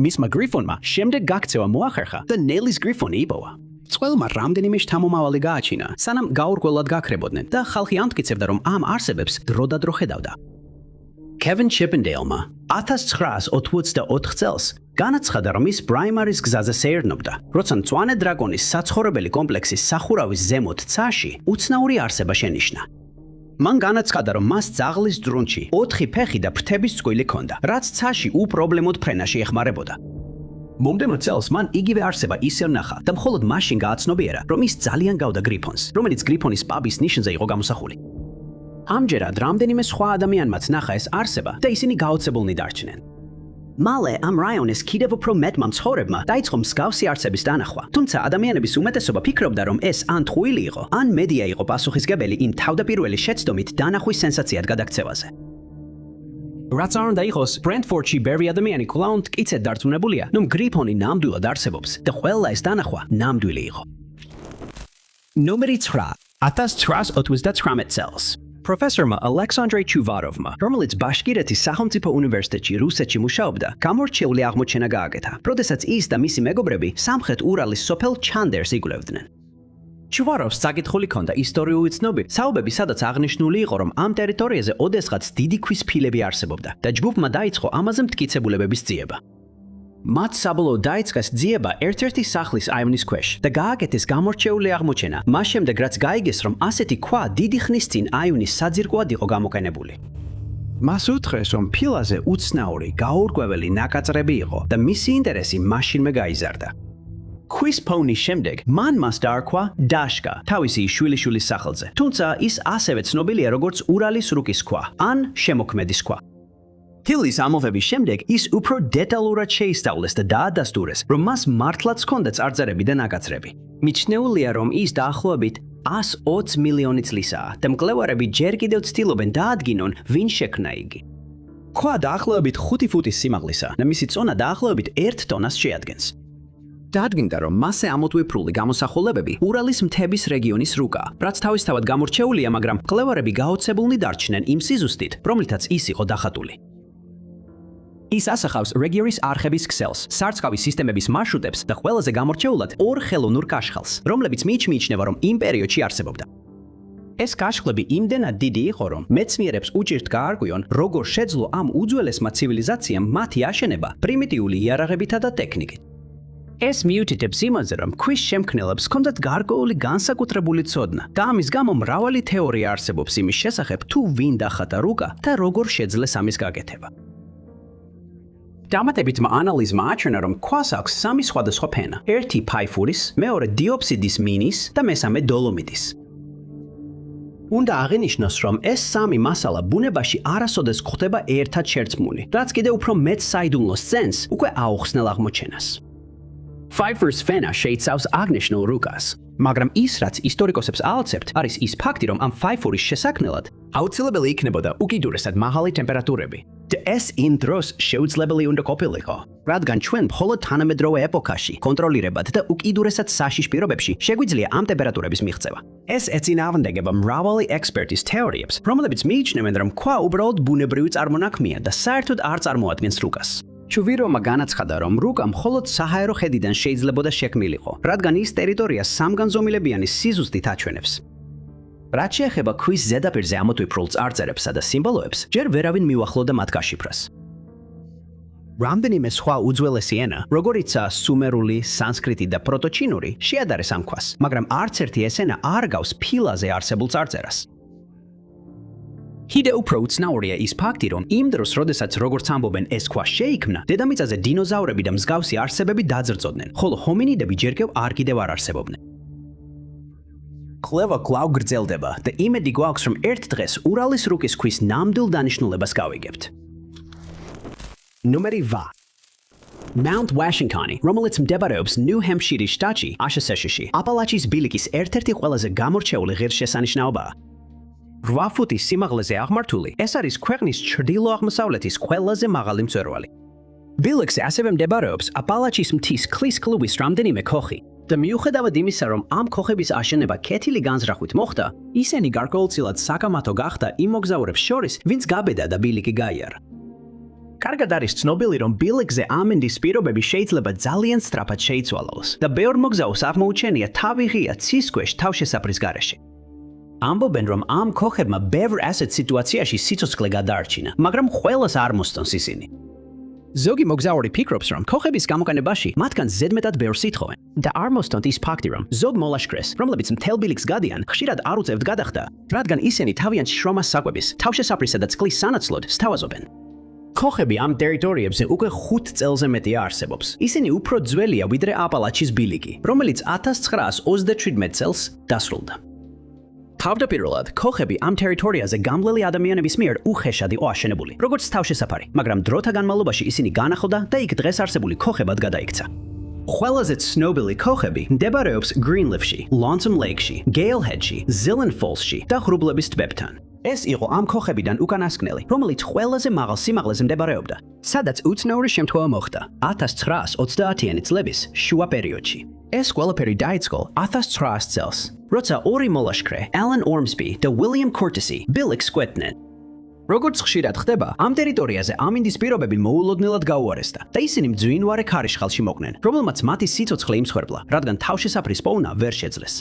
მისმა გრიფონმა შემდეგ გაქცევა მოახერხა და ნელის გრიფონი იპოვა. წყვილმა რამდენიმე შთამომავალი გააჩინა, სანამ გაურკვევლად გაქრებოდნენ და ხალხი ამტკიცებდა, რომ ამ არსებებს დროდადრო ხედავდა. Kevin Chippendale-მა 1984 წელს განაცხადა, რომ ის პრაიმარის გზაზე სეირნობდა, როცა მწვანე დრაკონის საცხოვრებელი კომპლექსის სახურავის ზემოთ ცაში უცნაური არსება შენიშნა. მან განაცხადა, რომ მას ძაღლის დრუნჩი, 4 ფეხი და ფრთების წყვილი ჰქონდა, რაც ცაში უპრობლემოდ ფრენაში ეხმარებოდა. მომდევნო წელს მან იგივე არსება ისევ ნახა და მხოლოდ მაშინ გააცნობიერა, რომ ის ძალიან გავდა გრიფონს, რომელიც გრიფონის პაბის ნიშნზე იყო გამოსახული. ამჯერად რამდენიმე სხვა ადამიანმაც ნახა ეს არსება და ისინი გაოცებულნი დარჩნენ. მალე ამ რაიონის კიდევ უფრო მეტმა მცხოვრებმა დაიწყო მსგავსი არსების დანახვა, თუმცა ადამიანების უმეტესობა ფიქრობდა, რომ ეს ან ტყუილი იყო, ან მედია იყო პასუხისგებელი იმ თავდაპირველი შეცდომით დანახვის სენსაციად გადაქცევაზე. რაც არ უნდა იყოს, Brentford-ში ბევრი ადამიანი კვლავ მტკიცედ დარწმუნებულია, რომ გრიფონი ნამდვილად არსებობს და ყველა ეს დანახვა ნამდვილი იყო. ნომერი 9. 1929 წელს. პროფესორმა ალექსანდრე ჩუვაროვმა, რომელიც ბაშკირეთის სახელმწიფო უნივერსიტეტში რუსეთში მუშაობდა, გამორჩეული აღმოჩენა გააკეთა, როდესაც ის და მისი მეგობრები სამხრეთ ურალის სოფელ ჩანდერს იკვლევდნენ. ჩუვაროვს საკითხული ჰქონდა ისტორიული ცნობები, საუბები, სადაც აღნიშნული იყო, რომ ამ ტერიტორიაზე ოდესღაც დიდი ქვის ფილები არსებობდა და ჯგუფმა დაიწყო ამაზე მტკიცებულებების ძიება. მათ საბოლოოდ დაიწყეს ძიება ერთ-ერთი სახლის აივნის ქვეშ და გააკეთეს გამორჩეული აღმოჩენა, მას შემდეგ რაც გაიგეს, რომ ასეთი ქვა დიდი ხნის წინ აივნის საძირკვად იყო გამოყენებული. მას უთხრეს, რომ ფილაზე უცნაური, გაურკვეველი ნაკაწრები იყო და მისი ინტერესი მაშინვე გაიზარდა. ქვის პოვნის შემდეგ მან მას დაარქვა დაშკა თავისი შვილიშვილის სახელზე, თუმცა ის ასევე ცნობილია როგორც ურალის რუკის ქვა ან შემოქმედის ქვა. ფილის ამოვების შემდეგ ის უფრო დეტალურად შეისწავლეს და დაადასტურეს, რომ მას მართლაც ჰქონდა წარწერები და ნაკაწრები. მიჩნეულია, რომ ის დაახლოებით 120 მილიონი წლისაა და მკვლევარები ჯერ კიდევ ცდილობენ დაადგინონ, ვინ შექმნა იგი. ქვა დაახლოებით 5 ფუტის სიმაღლისა და მისი წონა დაახლოებით 1 ტონას შეადგენს. დაადგინდა, რომ მასზე ამოტვიფრული გამოსახულებები ურალის მთების რეგიონის რუკა, რაც თავისთავად გამორჩეულია, მაგრამ მკვლევარები გაოცებულნი დარჩნენ იმ სიზუსტით, რომლითაც ის იყო დახატული. ის ასახავს რეგიონის არხების ქსელს, სარწყავი სისტემების მარშრუტებს და ყველაზე გამორჩეულად ორ ხელოვნურ კაშხალს, რომლებიც მიიჩნევა, რომ იმ პერიოდში არსებობდა. ეს კაშხლები იმდენად დიდი იყო, რომ მეცნიერებს უჭირთ გაარკვიონ, როგორ შეძლო ამ უძველესმა ცივილიზაციამ მათი აშენება პრიმიტიული იარაღებითა და ტექნიკით. ეს მიუთითებს იმაზე, რომ ქვის შემქმნელებს ჰქონდათ გარკვეული განსაკუთრებული ცოდნა და ამის გამო მრავალი თეორია არსებობს იმის შესახებ, თუ ვინ დახატა რუკა და როგორ შეძლეს ამის გაკეთება. დამატებითმა ანალიზმა აჩვენა, რომ ქვას აქვს 3 სხვადასხვა ფენა: ერთი ფაიფურის, მეორე დიოფსიდის მინის და მესამე დოლომიტის. უნდა აღინიშნოს, რომ ეს 3 მასალა ბუნებაში არასოდეს გვხვდება ერთად შერწყმული, რაც კიდევ უფრო მეტ საიდუმლოს სცენს უკვე აუხსნელ აღმოჩენას. Pfeiffer's ფენა შეიცავს აღნიშნულ რუკას, მაგრამ ის, რაც ისტორიკოსებს ააცებთ, არის ის ფაქტი, რომ ამ ფაიფურის შესაქმნელად აუცილებელი იქნებოდა უკიდურესად მაღალი ტემპერატურები. და ეს იმ დროს შეუძლებელი უნდა ყოფილიყო, რადგან ჩვენ მხოლოდ თანამედროვე ეპოქაში კონტროლირებად და უკიდურესად საშიშ პირობებში შეგვიძლია ამ ტემპერატურების მიღწევა. ეს ეწინააღმდეგება მრავალი ექსპერტის თეორიებს, რომლებიც მიიჩნევენ, რომ ქვა უბრალოდ ბუნებრივი წარმონაქმნია და საერთოდ არ წარმოადგენს რუკას. ჩუვირომა განაცხადა, რომ რუკა მხოლოდ საჰაერო ხედიდან შეიძლებოდა შექმნილიყო, რადგან ის ტერიტორიას სამგანზომილებიანი სიზუსტით აჩვენებს. რაც შეეხება ქვის ზედაპირზე ამოტვიფრულ წარწერებსა და სიმბოლოებს, ჯერ ვერავინ მიუახლოვდა მათ გაშიფრას. რამდენიმე სხვა უძველესი ენა, როგორიცაა სუმერული, სანსკრიტი და პროტოჩინური, შეადარეს ამ ქვას, მაგრამ არც ერთი ეს ენა არ გავს ფილაზე არსებულ წარწერას. Hide უფრო უცნაურია ის ფაქტი, რომ იმ დროს, როდესაც როგორც ამბობენ ეს ქვა შეიქმნა, დედამიწაზე დინოზავრები და მსგავსი არსებები დაძრწოდნენ, ხოლო ჰომინიდები ჯერგევ არ კიდევ არ არსებობდნენ. კვლევა კვლავ გრძელდება და იმედი გვაქვს, რომ ერთ დღეს ურალის რუკის ქვის ნამდვილ დანიშნულებას გავიგებთ. ნომერი 8. Mount Washington, რომელიც მდებარეობს New Hampshire შტატში, აშშ-ში, აპალაჩის ბილიკის ერთ-ერთი ყველაზე გამორჩეული ღირსშესანიშნაობაა. 8 ფუტის სიმაღლეზე აღმართული, ეს არის ქვეყნის ჩრდილო-აღმოსავლეთის ყველაზე მაღალი მწვერვალი. ბილიკზე ასევე მდებარეობს აპალაჩის მთის ქლის კლუბის რამდენიმე ქოხი. და მიუხედავად იმისა, რომ ამ ქოხების აშენება კეთილი განზრახვით მოხდა, ისინი გარკვეულწილად საკამათო გახდა იმ მოგზაურებს შორის, ვინც გაბედა და ბილიკი გაიარა. კარგად არის ცნობილი, რომ ბილიკზე ამინდის პირობები შეიძლება ძალიან სწრაფად შეიცვალოს და ბევრ მოგზაურს აღმოუჩენია თავი ღია ცის ქვეშ თავშესაფრის გარეშე. ამბობენ, რომ ამ ქოხებმა ბევრ ასეთ სიტუაციაში სიცოცხლე გადაარჩინა, მაგრამ ყველას არ მოსწონს ისინი. ზოგი მოგზაური ფიქრობს, რომ ქოხების გამოყენებაში მათგან ზედმეტად ბევრს ითხოვენ და არ მოსწონთ ის ფაქტი, რომ ზოგ მოლაშქრეს, რომლებიც მთელ ბილიკს გადიან, ხშირად არ უწევთ გადახდა, რადგან ისინი თავიანთ შრომას საკვების, თავშესაფრისა და წყლის სანაცვლოდ სთავაზობენ. ქოხები ამ ტერიტორიებზე უკვე 5 წელზე მეტია არსებობს. ისინი უფრო ძველია ვიდრე აპალაჩის ბილიკი, რომელიც 1937 წელს დასრულდა. თავდაპირველად, ქოხები ამ ტერიტორიაზე გამლელი ადამიანების მიერ უხეშად იყო აშენებული, როგორც თავშესაფარი, მაგრამ დროთა განმავლობაში ისინი განახლდა და იქ დღეს არსებული ქოხებად გადაიქცა. ყველაზე ცნობილი ქოხები მდებარეობს Greenleafში, Lonesome Lakeში, Galeheadში, Zillen Fallsში და ღრუბლების ტბებთან. ეს იყო ამ ქოხებიდან უკანასკნელი, რომელიც ყველაზე მაღალ სიმაღლეზე მდებარეობდა, სადაც უცნაური შემთხვევა მოხდა 1930-იანი წლების შუა პერიოდში. ეს ყველაფერი დაიწყო 1900 წელს, როცა ორი მოლაშქრე, Alan Ormsby და William Courtesy, ბილიკს კვეთდნენ. როგორც ხშირად ხდება, ამ ტერიტორიაზე ამინდის პირობები მოულოდნელად გაუარესდა და ისინი მძვინვარე ქარიშხალში მოყვნენ, რომელმაც მათი სიცოცხლე იმსხვერპლა, რადგან თავშესაფრის პოვნა ვერ შეძლეს.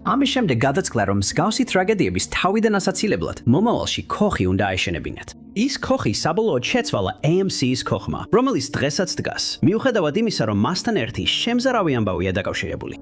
ამის შემდეგ გადაწყდა, რომ მსგავსი ტრაგედიების თავიდან ასაცილებლად მომავალში ქოხი უნდა აეშენებინათ. ის ქოხი საბოლოოდ შეცვალა AMC-ის ქოხმა, რომელიც დღესაც დგას, მიუხედავად იმისა, რომ მასთან ერთი შემზარავი ამბავია დაკავშირებული.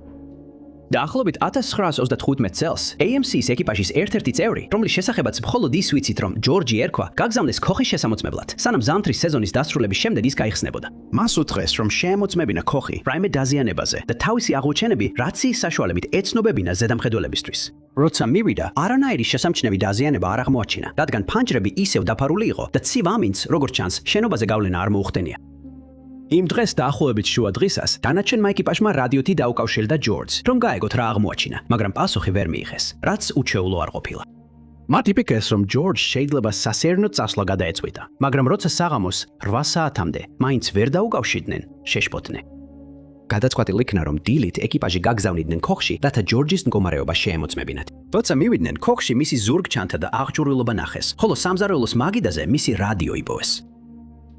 დაახლოებით 1935 წელს AMC-ის ეკიპაჟის ერთ-ერთი წევრი, რომლის შესახებაც მხოლოდ ის ვიცით, რომ ჯორჯი ერქვა, გაგზავნეს ქოხის შესამოწმებლად, სანამ ზამთრის სეზონის დასრულების შემდეგ ის გაიხსნებოდა. მას უთხრეს, რომ შეემოწმებინა ქოხი რაიმე დაზიანებაზე და თავისი აღმოჩენები რაციის საშუალებით ეცნობებინა ზედამხედველებისთვის. როცა მივიდა, არანაირი შესამჩნევი დაზიანება არ აღმოაჩინა, რადგან ფანჯრები ისევ დაფარული იყო და ცივ ამინდს, როგორც ჩანს, შენობაზე გავლენა არ მოუხდენია. იმ დღეს დაახლოებით შუა დღისას დანარჩენმა ეკიპაჟმა რადიოთი დაუკავშირდა ჯორჯს, რომ გაეგოთ რა აღმოაჩინა, მაგრამ პასუხი ვერ მიიღეს, რაც უჩვეულო არ ყოფილა. მათ იფიქრეს, რომ ჯორჯ შეიძლება სასეირნოდ წასვლა გადაეწყვიტა, მაგრამ როცა საღამოს 8 საათამდე მაინც ვერ დაუკავშირდნენ, შეშფოთდნენ. გადაწყვეტილ იქნა, რომ დილით ეკიპაჟი გაგზავნიდნენ ქოხში, რათა ჯორჯის მდგომარეობა შეემოწმებინათ. როცა მივიდნენ, ქოხში მისი ზურგჩანთა და აღჭურვილობა ნახეს, ხოლო სამზარეულოს მაგიდაზე მისი რადიო იპოვეს.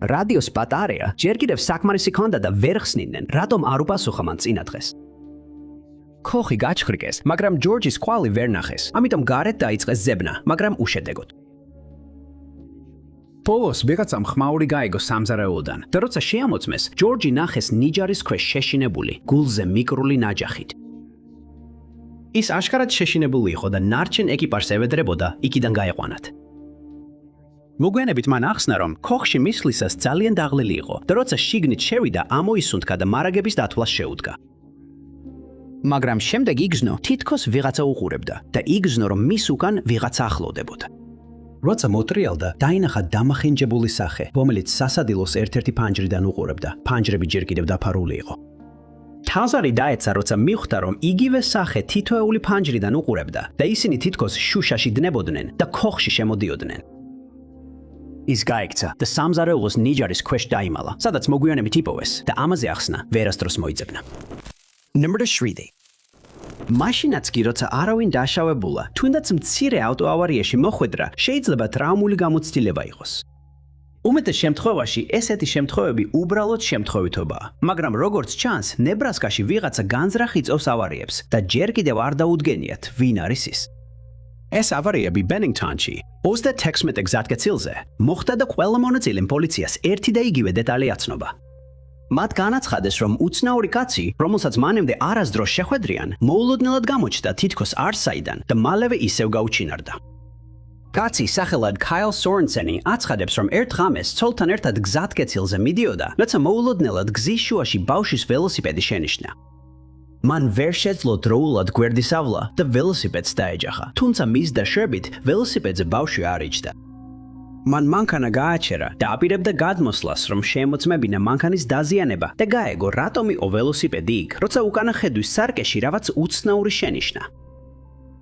რადიოს ბატარეა ჯერ კიდევ საკმარისი ჰქონდა და ვერ ხსნიდნენ, რატომ არ უპასუხა მან წინა დღეს. ქოხი გაჩხრიკეს, მაგრამ ჯორჯის ყვალი ვერ ნახეს, ამიტომ გარეთ დაიწყეს ზებნა, მაგრამ უშედეგოდ. ბოლოს ვიღაცამ ხმაური გაიგო სამზარეულოდან და როცა შეამოწმეს, ჯორჯი ნახეს ნიჯარის ქვეშ შეშინებული, გულზე მიკრული ნაჯახით. ის აშკარად შეშინებული იყო და ნარჩენ ეკიპაჟს ევედრებოდა იქიდან გაეყვანათ. მოგვიანებით მან ახსნა, რომ ქოხში მისვლისას ძალიან დაღლილი იყო და როცა შიგნით შევიდა, ამოისუნთქა და მარაგების დათვლას შეუდგა. მაგრამ შემდეგ იგრძნო, თითქოს ვიღაცა უყურებდა და იგრძნო, რომ მის უკან ვიღაცა ახლოვდებოდა. როცა მოტრიალდა, დაინახა დამახინჯებული სახე, რომელიც სასადილოს ერთ-ერთი ფანჯრიდან უყურებდა. ფანჯრები ჯერ კიდევ დაფარული იყო. თავზარი დაეცა, როცა მიხვდა, რომ იგივე სახე თითოეული ფანჯრიდან უყურებდა და ისინი თითქოს შუშაში დნებოდნენ და ქოხში შემოდიოდნენ. ის გაიქცა და სამზარეულოს ნიჯარის ქვეშ დაიმალა, სადაც მოგვიანებით იპოვეს და ამაზე ახსნა ვერასდროს მოიძებნა. Number 3. მაშინაც კი როცა არავინ დაშავებულა, თუნდაც მცირე ავტოავარიაში მოხვედრა შეიძლება ტრავმული გამოცდილება იყოს. უმეტეს შემთხვევაში ესეთი შემთხვევები უბრალოდ შემთხვევითობაა, მაგრამ როგორც ჩანს, ნებრასკაში ვიღაცა განზრახ იწევს ავარიებს და ჯერ კიდევ არ დაუდგენიათ, ვინ არის ის. ეს ავარიები ბენინგტონში 36 გზატკეცილზე მოხდა და ყველა მონაწილემ პოლიციას ერთი და იგივე დეტალი აცნობა. მათ განაცხადეს, რომ უცნაური კაცი, რომელსაც მანამდე არასდროს შეხვედრიან, მოულოდნელად გამოჩნდა თითქოს არსაიდან და მალევე ისევ გაუჩინარდა. კაცი სახელად Kyle Sorensen-ი აცხადებს, რომ ერთ ღამეს ცოლთან ერთად გზატკეცილზე მიდიოდა, როცა მოულოდნელად გზის შუაში ბავშვის ველოსიპედი შენიშნა. მან ვერ შეძლო დროულად გვერდის ავლა და ველოსიპედს დაეჯახა, თუმცა მის დაშვებით ველოსიპედზე ბავშვი არ იჯდა. მან მანქანა გააჩერა და აპირებდა გადმოსვლას, რომ შეემოწმებინა მანქანის დაზიანება და გაეგო, რატომ იყო ველოსიპედი იქ, როცა უკანა ხედვის სარკეში რაღაც უცნაური შენიშნა.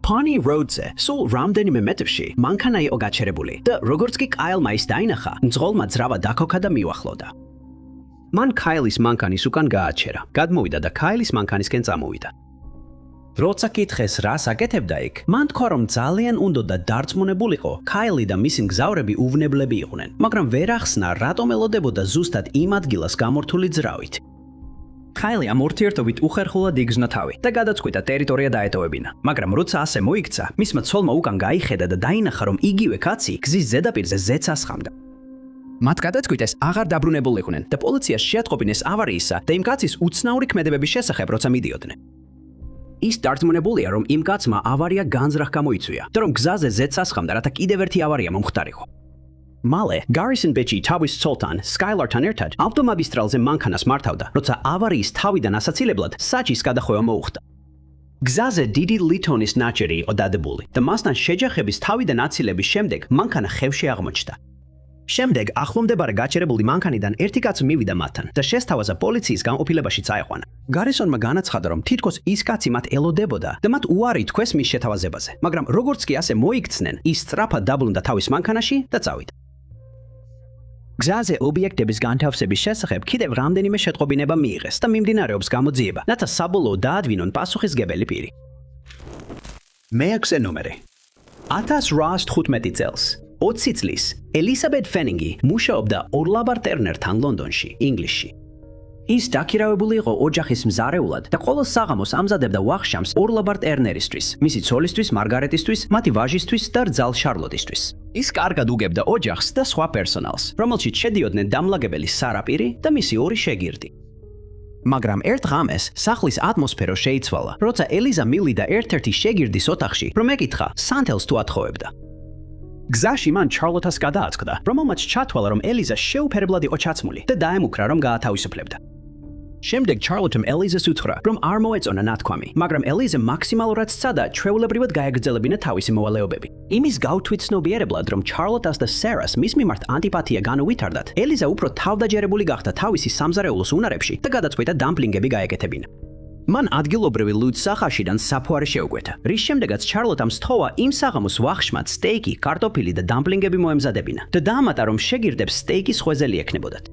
Pony Road-ზე სულ რამდენიმე მეტრში მანქანა იყო გაჩერებული და როგორც კი Kyle-მა ის დაინახა, მძღოლმა ძრავა დაქოქა და მივახლოვდა. მან Kyle-ის მანქანის უკან გააჩერა, გადმოვიდა და Kyle-ის მანქანისკენ წამოვიდა. როცა კითხეს რას აკეთებდა იქ, მან თქვა, რომ ძალიან უნდოდა დარწმუნებულიყო Kyle-ი და მისი მგზავრები უვნებლები იყვნენ, მაგრამ ვერ ახსნა რატომ ელოდებოდა ზუსტად იმ ადგილას გამორთული ძრავით. Kyle-ი ამ ურთიერთობით უხერხულად იგზნო თავი და გადაწყვიტა ტერიტორია დაეტოვებინა, მაგრამ როცა ასე მოიქცა, მისმა ცოლმა უკან გაიხედა და დაინახა, რომ იგივე კაცი გზის ზედაპირზე ზეცას ხამდა. მათ გადაწყვიტეს აღარ დაბრუნებულიყვნენ და პოლიციას შეატყობინეს ავარიისა და იმ კაცის უცნაური ქმედებების შესახებ, როცა მიდიოდნენ. ის დარწმუნებულია, რომ იმ კაცმა ავარია განზრახ გამოიწვია და რომ გზაზე ზეცას ხამდა, რათა კიდევ ერთი ავარია მომხდარიყო. მალე Garrison Beach-ი თავის ცოლთან, Skylar-თან ერთად ავტომაგისტრალზე მანქანას მართავდა, როცა ავარიის თავიდან ასაცილებლად საჭის გადახვევა მოუხდა. გზაზე დიდი ლითონის ნაჭერი იყო დადებული და მასთან შეჯახების თავიდან აცილების შემდეგ მანქანა ხევში აღმოჩნდა. შემდეგ ახლომდებარე გაჩერებული მანქანიდან ერთი კაცი მივიდა მათთან და შესთავაზა პოლიციის განყოფილებაში წაეყვანა. Garrison-მა განაცხადა, რომ თითქოს ის კაცი მათ ელოდებოდა და მათ უარი თქვეს მის შეთავაზებაზე, მაგრამ როგორც კი ასე მოიქცნენ, ის სწრაფად დაბრუნდა თავის მანქანაში და წავიდა. გზაზე ობიექტების განთავსების შესახებ კიდევ რამდენიმე შეტყობინება მიიღეს და მიმდინარეობს გამოძიება, რათა საბოლოოდ დაადვინონ პასუხისმგებელი პირი. მეექვსე ნომერი. 1815 წელს 20 წლის ელისაბედ ფენინგი მუშაობდა ორლაბარ ტერნერთან ლონდონში, ინგლისში. ის დაქირავებული იყო ოჯახის მზარეულად და ყოველ საღამოს ამზადებდა ვახშამს ორლაბარ ტერნერისთვის, მისი ცოლისთვის მარგარეტისთვის, მათი ვაჟისთვის და რძალ შარლოტისთვის. ის კარგად უგებდა ოჯახს და სხვა პერსონალს, რომელშიც შედიოდნენ დამლაგებელი სარა პირი და მისი ორი შეგირდი. მაგრამ ერთ ღამეს სახლის ატმოსფერო შეიცვალა, როცა ელიზა მივიდა ერთ-ერთი შეგირდის ოთახში, რომ ეკითხა, სანთელს თუ ათხოვებდა. გზაში მან ჩარლოტას გადააწყდა, რომელმაც ჩათვალა, რომ ელიზა შეუფერებლად იყო ჩაცმული და დაემუქრა, რომ გაათავისუფლებდა. შემდეგ ჩარლოტამ ელიზას უთხრა, რომ არ მოეწონა ნათქვამი, მაგრამ ელიზა მაქსიმალურად სცადა ჩვეულებრივად გაეგრძელებინა თავისი მოვალეობები. იმის გავთვით ცნობიერებლად, რომ ჩარლოტას და სერას მის მიმართ ანტიპათია განუვითარდათ, ელიზა უფრო თავდაჯერებული გახდა თავისი სამზარეულოს უნარებში და გადაწყვიტა დამპლინგები გაეკეთებინა. მან ადგილობრივი ლუდს სახაშიდან საფუარი შეუკვეთა, რის შემდეგაც ჩარლოტამ სთხოვა იმ საღამოს ვახშმად სტეიკი, კარტოფილი და დამპლინგები მოემზადებინა და დაამატა, რომ შეგირდებს სტეიკის ხვეზელი ექნებოდათ.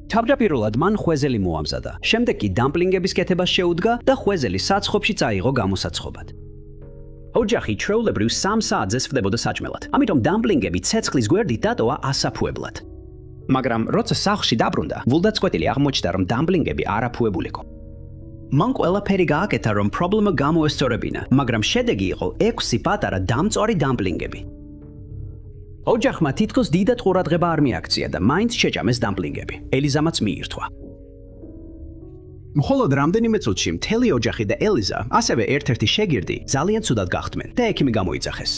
თავდაპირველად მან ხვეზელი მოამზადა, შემდეგ კი დამპლინგების კეთება შეუდგა და ხვეზელი საცხობში წაიღო გამოსაცხობად. ოჯახი ჩვეულებრივ 3 საათზე სვდებოდა საჭმელად, ამიტომ დამპლინგები ცეცხლის გვერდით დატოვა ასაფუებლად. მაგრამ როცა სახლში დაბრუნდა, ვულდაწყვეტილი აღმოჩნდა, რომ დამპლინგები არაფუებულიყო. მან ყველაფერი გააკეთა, რომ პრობლემა გამოესწორებინა, მაგრამ შედეგი იყო 6 პატარა დამწვარი დამპლინგები. ოჯახმა თითქოს დიდად ყურადღება არ მიაქცია და მაინც შეჭამეს დამპლინგები. ელიზამაც მიირთვა. მხოლოდ რამდენიმე წუთში მთელი ოჯახი და ელიზა, ასევე ერთ-ერთი შეგირდი, ძალიან ცუდად გახდნენ და ექიმი გამოიძახეს.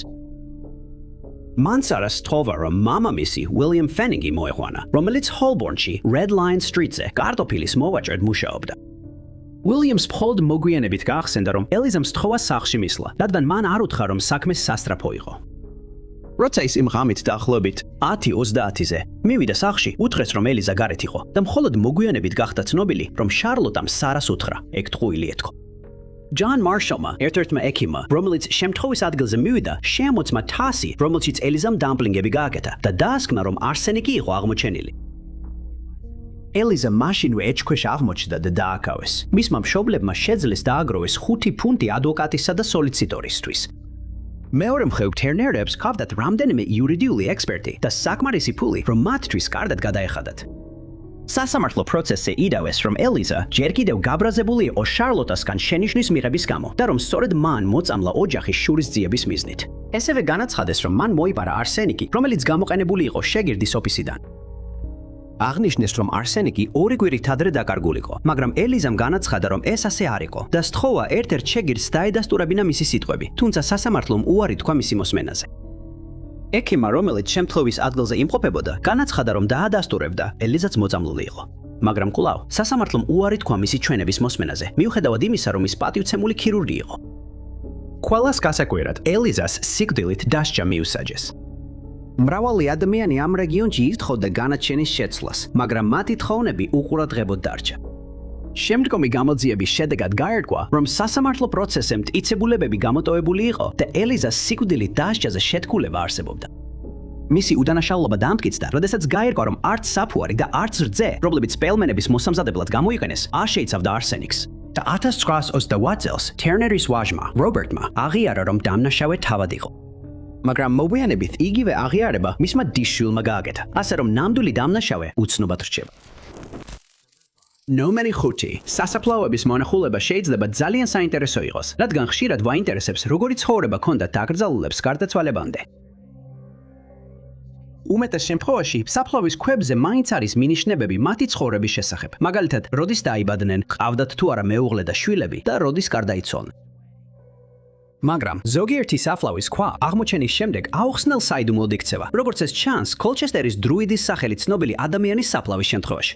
მან სარას სთხოვა, რომ მამამისი უილიამ ფენინგი მოეყვანა, რომელიც ჰოლბორნში Red Lion Street-ზე კარტოფილის მოვაჭრედ მუშაობდა. უილიამს მხოლოდ მოგვიანებით გაახსენდა, რომ ელიზამ სთხოვა სახლში მისვლა, რადგან მან არ უთხრა, რომ საქმე სასწრაფო იყო. როცა ის იმ ღამით დაახლოებით 10:30-ზე მივიდა სახლში, უთხრეს, რომ ელიზა გარეთ იყო და მხოლოდ მოგვიანებით გახდა ცნობილი, რომ შარლოტამ სარას უთხრა, ეგ ტყუილი ეთქო. ჯონ მარშალმა, ერთ-ერთმა ექიმმა, რომელიც შემთხვევის ადგილზე მივიდა, შეამოწმა თასი, რომელშიც ელიზამ დამპლინგები გააკეთა და დაასკნა, რომ არსენიკი იყო აღმოჩენილი. ელიზა მაშინვე ეჭქვეშ აღმოჩნდა და დააკავეს. მისმა მშობლებმა შეძლეს დააგროვეს 5 ფუნტი ადვოკატისა და სოლიციტორისთვის. მეორე მხრივ Turner-ებს ჰყავდათ რამდენიმე იურიდიული ექსპერტი და საკმარისი ფული, რომ მათთვის კარგად გადაეხადათ. სასამართლო პროცესზე იდავეს, რომ ელიზა ჯერ კიდევ გაბრაზებული იყო შარლოტასგან შენიშვნის მიღების გამო და რომ სწორედ მან მოწამლა ოჯახის შურისძიების მიზნით. ესევე განაცხადეს, რომ მან მოიპარა არსენიკი, რომელიც გამოყენებული იყო შეგირდის ოფისიდან. აღნიშნეს, რომ არსენიკი 2 კვირით ადრე დაკარგულიყო, მაგრამ ელიზამ განაცხადა, რომ ეს ასე არ იყო და სთხოვა ერთ-ერთ შეგირდს დაედასტურებინა მისი სიტყვები, თუმცა სასამართლომ უარი თქვა მისი მოსმენაზე. ექიმა, რომელიც შემთხვევის ადგილზე იმყოფებოდა, განაცხადა, რომ დაადასტურებდა, ელიზაც მოწამლული იყო. მაგრამ კვლავ, სასამართლომ უარი თქვა მისი ჩვენების მოსმენაზე, მიუხედავად იმისა, რომ ის პატივცემული ქირურგი იყო. ყველას გასაკვირად, ელიზას სიკვდილით დასჯა მიუსაჯეს. მრავალი ადამიანი ამ რეგიონში ითხოვდა განაჩენის შეცვლას, მაგრამ მათი თხოვნები უყურადღებოდ დარჩა. შემდგომი გამოძიების შედეგად გაირკვა, რომ სასამართლო პროცესზე მტკიცებულებები გამოტოვებული იყო და ელიზას სიკვდილით დასჯაზე შეთქმულება არსებობდა. მისი უდანაშაულობა დამტკიცდა, როდესაც გაირკვა, რომ არც საფუარი და არც რძე, რომლებიც სპელმენების მოსამზადებლად გამოიყენეს, არ შეიცავდა არსენიკს. და 1928 წელს Turner-ის ვაჟმა, რობერტმა, აღიარა, რომ დამნაშავე თავად იყო. მაგრამ მოგვიანებით იგივე აღიარება მისმა დისშვილმა გააკეთა, ასე რომ ნამდვილი დამნაშავე უცნობად რჩება. ნომერი 5. სასაფლაოების მონახულება შეიძლება ძალიან საინტერესო იყოს, რადგან ხშირად ვაინტერესებს, როგორი ცხოვრება ჰქონდა დაკრძალულებს გარდაცვალებამდე. უმეტეს შემთხვევაში, საფლავის ქვებზე მაინც არის მინიშნებები მათი ცხოვრების შესახებ, მაგალითად, როდის დაიბადნენ, ჰყავდათ თუ არა მეუღლე და შვილები და როდის გარდაიცვალნენ. მაგრამ ზოგიერთი საფლავის ქვა აღმოჩენის შემდეგ აუხსნელ საიდუმლოდ იქცევა, როგორც ეს ჩანს კოლჩესტერის დრუიდის სახელით ცნობილი ადამიანის საფლავის შემთხვევაში.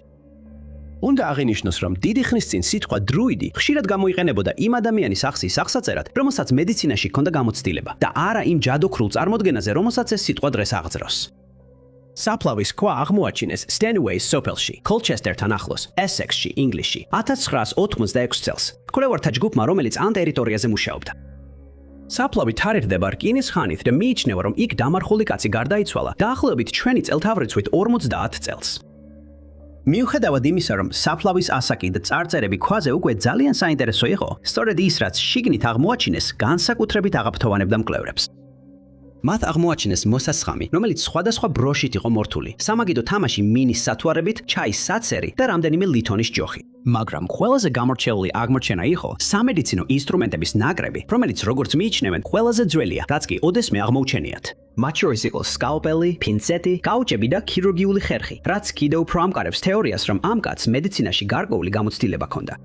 უნდა აღინიშნოს, რომ დიდი ხნის წინ სიტყვა დრუიდი ხშირად გამოიყენებოდა იმ ადამიანის ახსის აღსაწერად, რომელსაც მედიცინაში ჰქონდა გამოცდილება და არა იმ ჯადოქრულ წარმოდგენაზე, რომელსაც ეს სიტყვა დღეს აღძრავს. საფლავის ქვა აღმოაჩინეს სტენუეის სოფელში, კოლჩესტერთან ახლოს, ესექსში, ინგლისში, 1986 წელს, კვლევართა ჯგუფმა, რომელიც ამ ტერიტორიაზე მუშაობდა. საფლავი თარიღდება რკინის ხანით და მიიჩნევა, რომ იქ დამარხული კაცი გარდაიცვალა დაახლოებით ჩვენი წელთაღრიცხვით 50 წელს. მიუხედავად იმისა, რომ საფლავის ასაკი და წარწერები ქვაზე უკვე ძალიან საინტერესო იყო, სწორედ ის, რაც შიგნით აღმოაჩინეს, განსაკუთრებით აღაფრთოვანებდა მკვლევრებს. მათ აღმოაჩინეს მოსასხამი, რომელიც სხვადასხვა ბროშით იყო მორთული, სამაგიდო თამაში მინის სათვარებით, ჩაის საცერი და რამდენიმე ლითონის ჯოხი. მაგრამ ყველაზე გამორჩეული აღმოჩენა იყო სამედიცინო ინსტრუმენტების ნაკრები, რომელიც როგორც მიიჩნევენ, ყველაზე ძველია, რაც კი ოდესმე აღმოუჩენიათ. მათ შორის იყო სკალპელი, პინცეტი, კაუჭები და ქირურგიული ხერხი, რაც კიდევ უფრო ამყარებს თეორიას, რომ ამ კაცს მედიცინაში გარკვეული გამოცდილება ჰქონდა.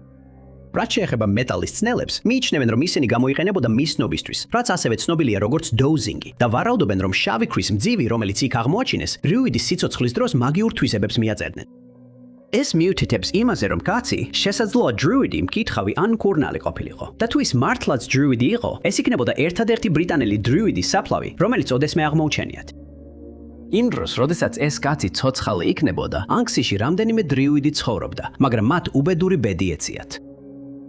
რაც შეეხება მეტალის წნელებს, მიიჩნევენ, რომ ისინი გამოიყენებოდა მისნობისთვის, რაც ასევე ცნობილია როგორც დოუზინგი და ვარაუდობენ, რომ შავი ქვის მძივი, რომელიც იქ აღმოაჩინეს, დრუიდის სიცოცხლის დროს მაგიურ თვისებებს მიაწერდნენ. ეს მიუთითებს იმაზე, რომ კაცი შესაძლოა დრუიდი მკითხავი ან მკურნალი ყოფილიყო. და თუ ის მართლაც დრუიდი იყო, ეს იქნებოდა ერთადერთი ბრიტანელი დრუიდის საფლავი, რომელიც ოდესმე აღმოუჩენიათ. იმ დროს, როდესაც ეს კაცი ცოცხალი იქნებოდა, ანქსიში რამდენიმე დრუიდი ცხოვრობდა, მაგრამ მათ უბედური ბედი ეციათ.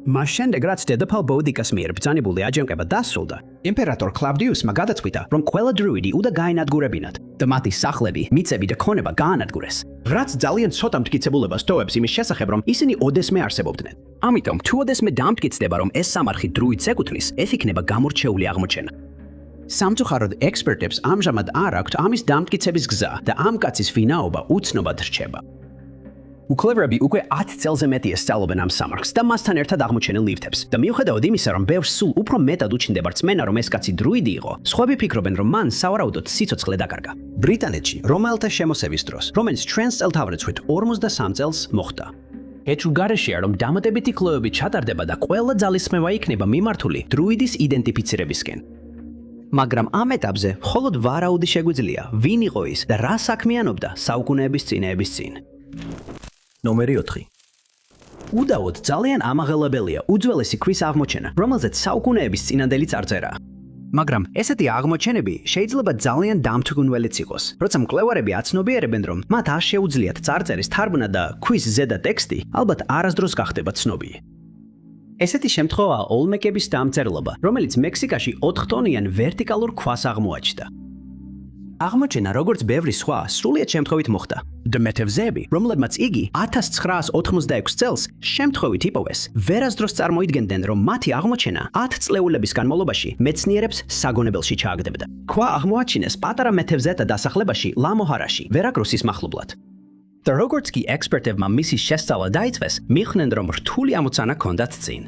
მას შემდეგ, რაც დედოფალ ბოუდიკას მიერ ბრძანებული აჯანყება დასრულდა, იმპერატორ კლავდიუსმა გადაწყვიტა, რომ ყველა დრუიდი უნდა გაენადგურებინათ და მათი სახლები, მიწები და ქონება გაანადგურეს. რაც ძალიან ცოტა მტკიცებულებას ტოვებს იმის შესახებ, რომ ისინი ოდესმე არსებობდნენ. ამიტომ, თუ ოდესმე დამტკიცდება, რომ ეს სამარხი დრუიდს ეკუთვნის, ეს იქნება გამორჩეული აღმოჩენა. სამწუხაროდ, ექსპერტებს ამჟამად არ აქვთ ამის დამტკიცების გზა და ამ კაცის ვინაობა უცნობად რჩება. მკვლევრები უკვე 10 წელზე მეტი ესწავლობენ ამ სამარხს და მასთან ერთად აღმოჩენილ ლიფტებს. და მიუხედავად იმისა, რომ ბევრს სულ უფრო მეტად უჩნდება რწმენა, რომ ეს კაცი დრუიდი იყო, სხვები ფიქრობენ, რომ მან სავარაუდოდ სიცოცხლე დაკარგა. ბრიტანეთში რომაელთა შემოსევის დროს, რომელიც ჩვენს წელთაღრიცხვით 53 წელს მოხდა. ეჭვ გარეშეა, რომ დამატებითი კვლევები ჩატარდება და ყველა ძალისხმევა იქნება მიმართული დრუიდის იდენტიფიცირებისკენ. მაგრამ ამ ეტაპზე მხოლოდ ვარაუდი შეგვიძლია, ვინ იყო ის და რა საქმიანობდა საუკუნეების წინეების წინ. ნომერი 4. უდავოდ ძალიან ამაღლებელია უძველესი ქვის აღმოჩენა, რომელზეც საუკუნეების წინანდელი წარწერაა. მაგრამ ესეთი აღმოჩენები შეიძლება ძალიან დამთგუნველიც იყოს, როცა მკვლევარები აცნობიერებენ, რომ მათ არ შეუძლიათ წარწერის თარგმნა და ქვის ზედა ტექსტი ალბათ არასდროს გახდება ცნობილი. ესეთი შემთხვევაა ოლმეკების დამწერლობა, რომელიც მექსიკაში 4 ტონიან ვერტიკალურ ქვას აღმოაჩნდა. აღმოჩენა როგორც ბევრი სხვა სრულიად შემთხვევით მოხდა. დმეთევზეები, რომლებმაც იგი 1986 წელს შემთხვევით იპოვეს, ვერასდროს წარმოიდგენდნენ, რომ მათი აღმოჩენა 10 წლეულების განმავლობაში მეცნიერებს საგონებელში ჩააგდებდა. ქვა აღმოაჩინეს პატარა მეთევზეთა დასახლებაში ლამოჰარაში, ვერაკრუსის მახლობლად. და როგორც კი ექსპერტებმა მისი შესწავლა დაიწყეს, მიხდნენ, რომ რთული ამოცანა ჰქონდათ წინ.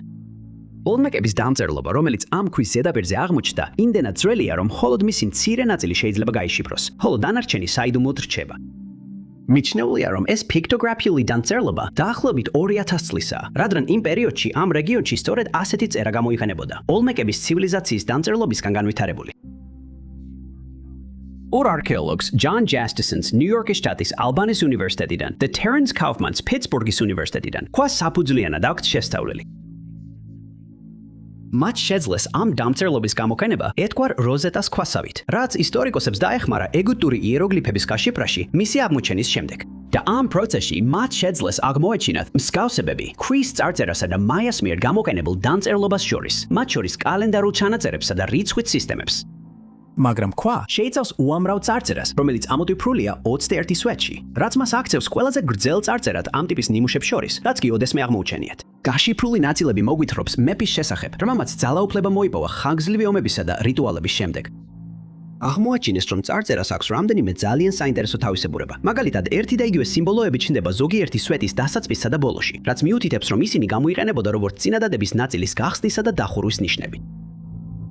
ოლმეკების დამწერლობა, რომელიც ამ ქვის ზედაპირზე აღმოჩნდა, იმდენად ძველია, რომ მხოლოდ მისი მცირე ნაწილი შეიძლება გაიშიფროს, ხოლო დანარჩენი საიდუმლოდ რჩება. მიჩნეულია, რომ ეს პიქტოგრაფიული დამწერლობა დაახლოებით 2000 წლისაა, რადგან იმ პერიოდში ამ რეგიონში სწორედ ასეთი წერა გამოიყენებოდა, ოლმეკების ცივილიზაციის დამწერლობისგან განვითარებული. ორ არქეოლოგს, ჯონ ჯასტისონს ნიუ-იორკის შტატის ალბანის უნივერსიტეტიდან და ტერენს კაუფმანს პიტსბურგის უნივერსიტეტიდან ქვა საფუძვლიანად აქვთ შესწავლილი. მათ შეძლეს ამ დამწერლობის გამოყენება ერთგვარ როზეტას ქვასავით, რაც ისტორიკოსებს დაეხმარა ეგვიპტური იეროგლიფების გაშიფრაში მისი აღმოჩენის შემდეგ. და ამ პროცესში მათ შეძლეს აღმოეჩინათ მსგავსებები ქვის წარწერასა და მაიას მიერ გამოყენებულ დამწერლობას შორის, მათ შორის კალენდარულ ჩანაწერებსა და რიცხვით სისტემებს. მაგრამ ქვა შეიცავს უამრავ წარწერას, რომელიც ამოტვიფრულია 21 სვეტში, რაც მას აქცევს ყველაზე გრძელ წარწერად ამ ტიპის ნიმუშებს შორის, რაც კი ოდესმე აღმოუჩენიათ. გაშიფრული ნაწილები მოგვითხრობს მეფის შესახებ, რომელმაც ძალაუფლება მოიპოვა ხანგრძლივი ომებისა და რიტუალების შემდეგ. აღმოაჩინეს, რომ წარწერას აქვს რამდენიმე ძალიან საინტერესო თავისებურება. მაგალითად, ერთი და იგივე სიმბოლოები ჩნდება ზოგიერთი სვეტის დასაწყისსა და ბოლოში, რაც მიუთითებს, რომ ისინი გამოიყენებოდა როგორც წინადადების ნაწილის გახსნისა და დახურვის ნიშნები.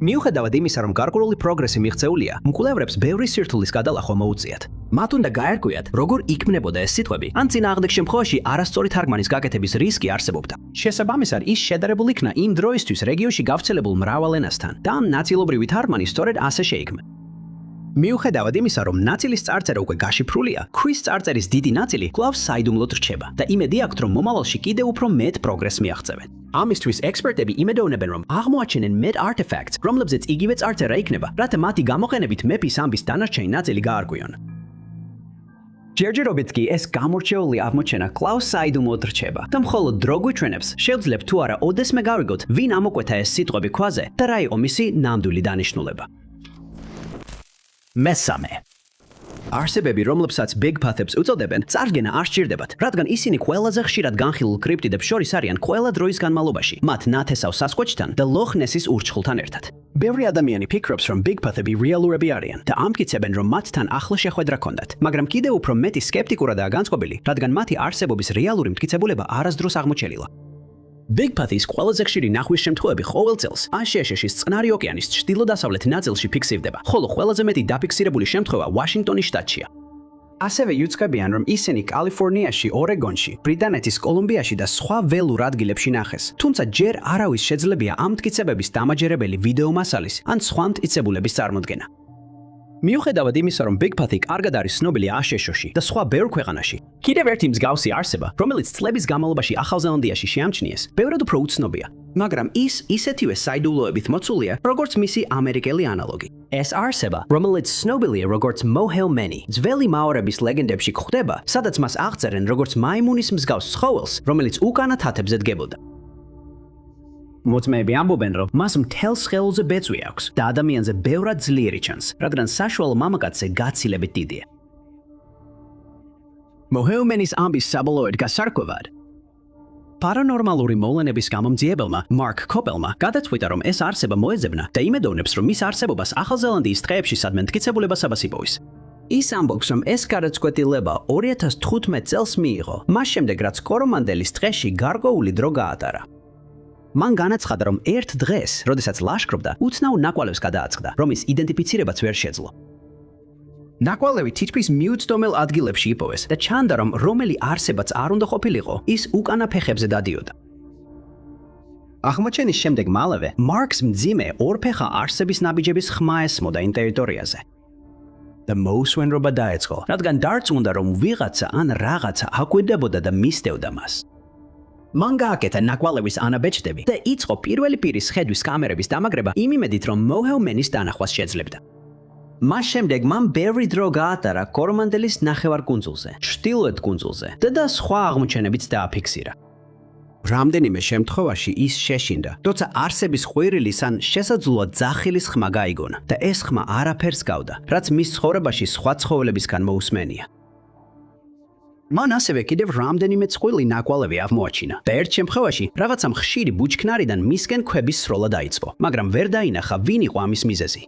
მიუხედავად იმისა, რომ გარკვეული პროგრესი მიღწეულია, მკვლევრებს ბევრი სირთულის გადალახვა მოუწიათ. მათ უნდა გაერკვიათ, როგორ იქმნებოდა ეს სიტყვები, ან წინააღმდეგ შემთხვევაში არასწორი თარგმანის გაკეთების რისკი არსებობდა. შესაბამისად, ის შედარებულ იქნა იმ დროისთვის რეგიონში გავრცელებულ მრავალ ენასთან და ამ ნაწილობრივი თარგმანი სწორედ ასე შეიქმნა. მიუხედავად იმისა, რომ ნაწილის წარწერა უკვე გაშიფრულია, ქვის წარწერის დიდი ნაწილი კვლავ საიდუმლოდ რჩება და იმედი აქვთ, რომ მომავალში კიდევ უფრო მეტ პროგრესს მიაღწევენ. ამისთვის ექსპერტები იმედოვნებენ, რომ აღმოაჩენენ მეტ არტეფაქტს, რომლებზეც იგივე წარწერა იქნება, რათა მათი გამოყენებით მეფის ამბის დანარჩენი ნაწილი გაარკვიონ. ჯერჯერობით კი ეს გამორჩეული აღმოჩენა კვლავ საიდუმლოდ რჩება და მხოლოდ დრო გვიჩვენებს, შევძლებთ თუ არა ოდესმე გავიგოთ, ვინ ამოკვეთა ეს სიტყვები ქვაზე და რა იყო მისი ნამდვილი დანიშნულება. მესამე. არსებები, რომლებსაც ბიგ-ფათებს უწოდებენ, წარდგენა არ სჭირდებათ, რადგან ისინი ყველაზე ხშირად განხილულ კრიპტიდებს შორის არიან ყველა დროის განმავლობაში, მათ ნათესავ სასკოჩთან და ლოხ-ნესის ურჩხულთან ერთად. ბევრი ადამიანი ფიქრობს, რომ ბიგ-ფათები რეალურები არიან და ამტკიცებენ, რომ მათთან ახლო შეხვედრა ჰქონდათ, მაგრამ კიდევ უფრო მეტი სკეპტიკურადაა განწყობილი, რადგან მათი არსებობის რეალური მტკიცებულება არასდროს აღმოჩენილა. ბიგ-ფათის ყველაზე ხშირი ნახვის შემთხვევები ყოველ წელს აშშ-ის წყნარი ოკეანის ჩრდილო-დასავლეთ ნაწილში ფიქსირდება, ხოლო ყველაზე მეტი დაფიქსირებული შემთხვევა ვაშინგტონის შტატშია. ასევე იუწყებიან, რომ ისინი კალიფორნიაში, ორეგონში, ბრიტანეთის კოლუმბიაში და სხვა ველურ ადგილებში ნახეს, თუმცა ჯერ არავის შეძლებია ამ მტკიცებების დამაჯერებელი ვიდეო მასალის ან სხვა მტკიცებულების წარმოდგენა. მიუხედავად იმისა, რომ ბიგ-ფათი კარგად არის ცნობილი აშშ-ში და სხვა ბევრ ქვეყანაში, კიდევ ერთი მსგავსი არსება, რომელიც წლების განმავლობაში ახალ ზელანდიაში შეამჩნიეს, ბევრად უფრო უცნობია, მაგრამ ის ისეთივე საიდუმლოებით მოცულია, როგორც მისი ამერიკელი ანალოგი. ეს არსება, რომელიც ცნობილია როგორც მოჰელ-მენი, ძველი მაორების ლეგენდებში გვხვდება, სადაც მას აღწერენ როგორც მაიმუნის მსგავს ცხოველს, რომელიც უკანა თათებზე დგებოდა. მოწმეები ამბობენ, რომ მას მთელ სხეულზე ბეწვი აქვს და ადამიანზე ბევრად ძლიერი ჩანს, რადგან საშუალო მამაკაცზე გაცილებით დიდია. მოჰელ-მენის ამბის საბოლოოდ გასარკვევად, პარანორმალური მოვლენების გამომძიებელმა მარკ კოპელმა გადაწყვიტა, რომ ეს არსება მოეძებნა და იმედოვნებს, რომ მის არსებობას ახალზელანდიის ტყეებში სადმე მტკიცებულებას აბასიპოვის. ის ამბობს, რომ ეს გადაწყვეტილება 2015 წელს მიიღო, მას შემდეგ, რაც კორომანდელის ტყეში გარკვეული დრო გაატარა. მან განაცხადა, რომ ერთ დღეს, როდესაც ლაშქრობდა, უცნაურ ნაკვალევს გადააწყდა, რომის იდენტიფიცირებაც ვერ შეძლო. ნაკვალევი თითქმის მიუწვდომელ ადგილებში იპოვეს და ჩანდა, რომ რომელი არსებაც არ უნდა ყოფილიყო, ის უკანა ფეხებზე დადიოდა. აღმოჩენის შემდეგ მალევე, მარკს მძიმე ორფეხა არსების ნაბიჯების ხმა ესმოდა იმ ტერიტორიაზე. და მოუსვენრობა დაეწყო, რადგან დარწმუნდა, რომ ვიღაცა ან რაღაცა აკვირდებოდა და მისდევდა მას. მან გააკეთა ნაკვალევის ანაბეჭდები და იწყო პირველი პირის ხედვის კამერების დამაგრება იმ იმედით, რომ მოჰელ-მენის დანახვას შეძლებდა. მას შემდეგ მან ბევრი დრო გაატარა კორომანდელის ნახევარკუნძულზე, ჩრდილოეთ კუნძულზე და სხვა აღმოჩენებიც დააფიქსირა. რამდენიმე შემთხვევაში ის შეშინდა, როცა არსების ხვირილის ან შესაძლოა ძახილის ხმა გაიგონა და ეს ხმა არაფერს გავდა, რაც მის ცხოვრებაში სხვა ცხოველებისგან მოусმენია. მან ასევე კიდევ რამდენიმე წყვილი ნაკვალევი აღმოაჩინა და ერთ შემთხვევაში რაღაცა ხშირი ბუჩქნარიდან მისკენ ქვების სროლა დაიწყო, მაგრამ ვერ დაინახა ვინ იყო ამის მიზეზი.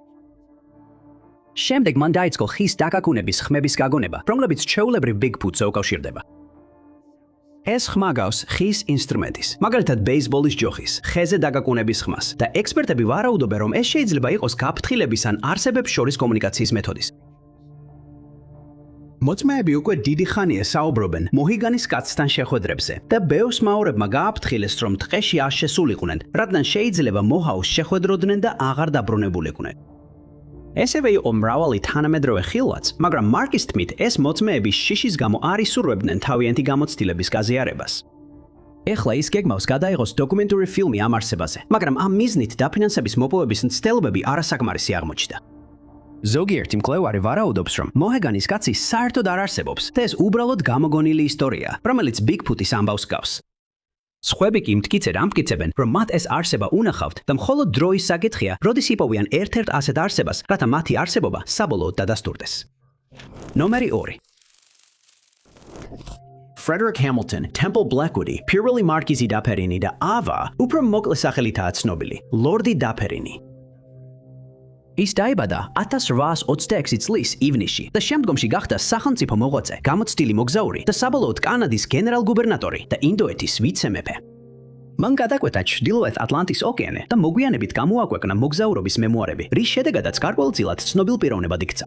შემდეგ მან დაიწყო ხის დაკაკუნების ხმების გაგონება, რომლებიც ჩვეულებრივ ბიგფუტსზე უკავშირდება. ეს ხმა გავს ხის ინსტრუმენტის, მაგალითად ბეისბოლის ჯოხის, ხეზე დაკაკუნების ხმას და ექსპერტები ვარაუდობენ, რომ ეს შეიძლება იყოს გაფრთხილების ან არსებებს შორის კომუნიკაციის მეთოდის. მოწმეები უკვე დიდი ხანია საუბრობენ მოჰიგანის კაცთან შეხვედრებზე და ბევრს მაორებმა გააფრთხილეს, რომ ტყეში არ შესულიყვნენ, რადგან შეიძლება მოჰაოს შეხვედროდნენ და აღარ დაბრუნებულიყვნენ. ესევე იყო მრავალი თანამედროვე ხილვაც, მაგრამ მარკის თქმით, ეს მოწმეები შიშის გამო არ ისურვებდნენ თავიანთი გამოცდილების გაზიარებას. ეხლა ის გეგმავს გადაიღოს დოკუმენტური ფილმი ამ არსებაზე, მაგრამ ამ მიზნით დაფინანსების მოპოვების მცდელობები არასაკმარისი აღმოჩნდა. ზოგიერთი მკვლევარი ვარაუდობს, რომ მოჰეგანის კაცი საერთოდ არ არსებობს და ეს უბრალოდ გამოგონილი ისტორია, რომელიც ბიგფუტის ამბავს გავს. სხვები კი მტკიცედ ამტკიცებენ, რომ მათ ეს არსება უნახავთ და მხოლოდ დროის საკითხია, როდის იპოვიან ერთ-ერთ ასეთ არსებას, რათა მათი არსებობა საბოლოოდ დადასტურდეს. ნომერი 2. Frederick Hamilton, Temple Blackwoody, პირველი მარკიზი დაფერინი და ავა უფრო მოკლე სახელითაა ცნობილი, ლორდი დაფერინი. ის დაიბადა 1826 წლის ივნისში და შემდგომში გახდა სახელმწიფო მოღვაწე, გამოცდილი მოგზაური და საბოლოოდ კანადის გენერალ-გუბერნატორი და ინდოეთის ვიცე-მეფე. მან გადაკვეთა ჩრდილოეთ ატლანტის ოკეანე და მოგვიანებით გამოაკვეკნა მოგზაურობის მემუარები, რის შედეგადაც გარკვეულწილად ცნობილ პიროვნებად იქცა.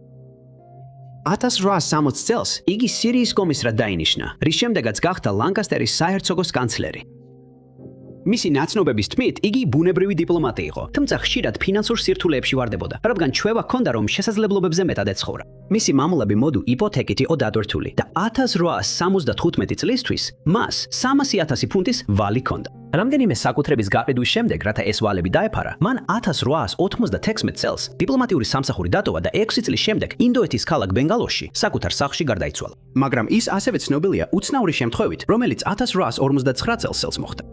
1860 წელს იგი სირიის კომისრად დაინიშნა, რის შემდეგაც გახდა ლანკასტერის საჰერცოგოს კანცლერი. მისი ნაცნობების თქმით, იგი ბუნებრივი დიპლომატი იყო, თუმცა ხშირად ფინანსურ სირთულეებში ვარდებოდა, რადგან ჩვევა ჰქონდა, რომ შესაძლებლობებზე მეტად ეცხოვრა. მისი მამულები მოდუ იპოთეკით იყო დატვირთული და 1875 წლისთვის მას 300,000 ფუნტის ვალი ჰქონდა. რამდენიმე საკუთრების გაყიდვის შემდეგ, რათა ეს ვალები დაეფარა, მან 1896 წელს დიპლომატიური სამსახური დატოვა და 6 წლის შემდეგ ინდოეთის ქალაქ ბენგალოში საკუთარ სახლში გარდაიცვალა. მაგრამ ის ასევე ცნობილია უცნაური შემთხვევით, რომელიც 1859 წელს მოხდა.